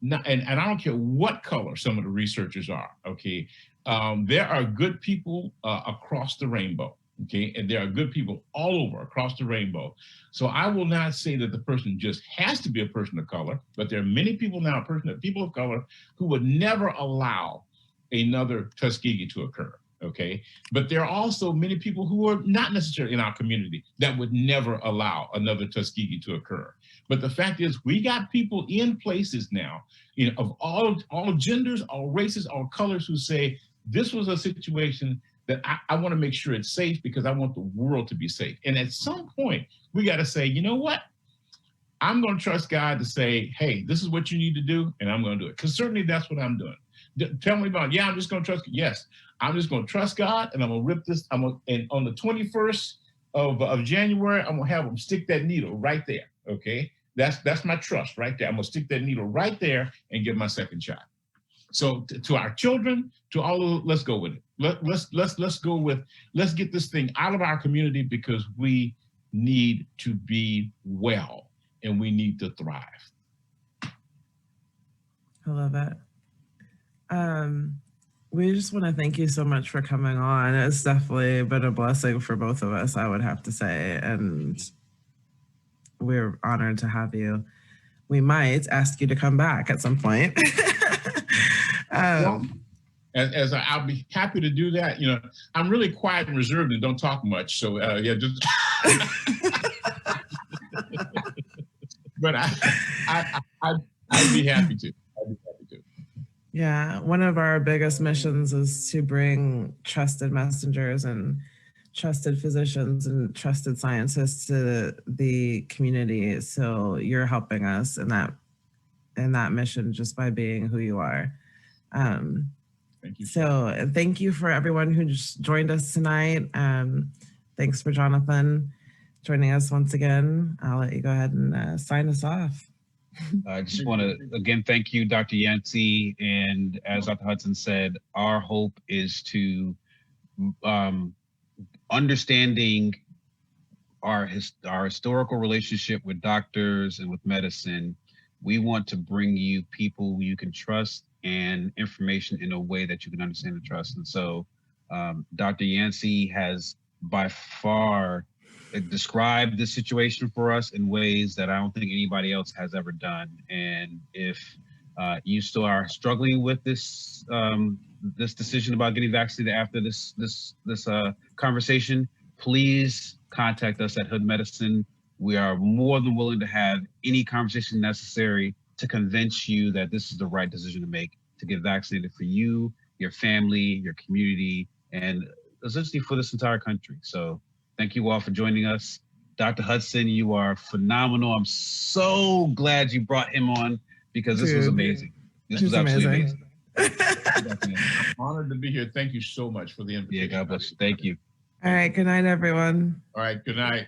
and I don't care what color some of the researchers are, okay? There are good people across the rainbow, okay? And there are good people all over across the rainbow. So I will not say that the person just has to be a person of color, but there are many people now, people of color, who would never allow another Tuskegee to occur, okay? But there are also many people who are not necessarily in our community that would never allow another Tuskegee to occur. But the fact is, we got people in places now, of all genders, all races, all colors, who say, this was a situation that I want to make sure it's safe because I want the world to be safe. And at some point, we got to say, you know what? I'm going to trust God to say, hey, this is what you need to do, and I'm going to do it. Because certainly that's what I'm doing. Tell me about, I'm just going to trust. Yes, I'm just going to trust God, and I'm going to rip this. And on the 21st of January, I'm going to have them stick that needle right there. Okay, that's my trust right there. I'm going to stick that needle right there and get my second shot. So to our children, to all of, let's go with it. Let's go with, let's get this thing out of our community, because we need to be well and we need to thrive. I love it. We just want to thank you so much for coming on. It's definitely been a blessing for both of us, I would have to say, and we're honored to have you. We might ask you to come back at some point. Well, as I'll be happy to do that. I'm really quiet and reserved and don't talk much. So yeah, just. But I'd be happy to. Yeah, one of our biggest missions is to bring trusted messengers and trusted physicians and trusted scientists to the community. So you're helping us in that mission just by being who you are. Thank you. So thank you for everyone who just joined us tonight. Thanks for Jonathan joining us once again. I'll let you go ahead and sign us off. I just want to, again, thank you, Dr. Yancy. And as Dr. Hudson said, our hope is to understanding our historical relationship with doctors and with medicine. We want to bring you people you can trust and information in a way that you can understand and trust. And so Dr. Yancy has by far described the situation for us in ways that I don't think anybody else has ever done. And if you still are struggling with this this decision about getting vaccinated after this conversation, please contact us at Hood Medicine. We are more than willing to have any conversation necessary to convince you that this is the right decision to make, to get vaccinated for you, your family, your community, and essentially for this entire country. So thank you all for joining us. Dr. Hudson, you are phenomenal. I'm so glad you brought him on, because this was amazing. This was absolutely amazing. I'm honored to be here. Thank you so much for the invitation. Yeah, God bless you. Thank you. All right. Good night, everyone. All right. Good night.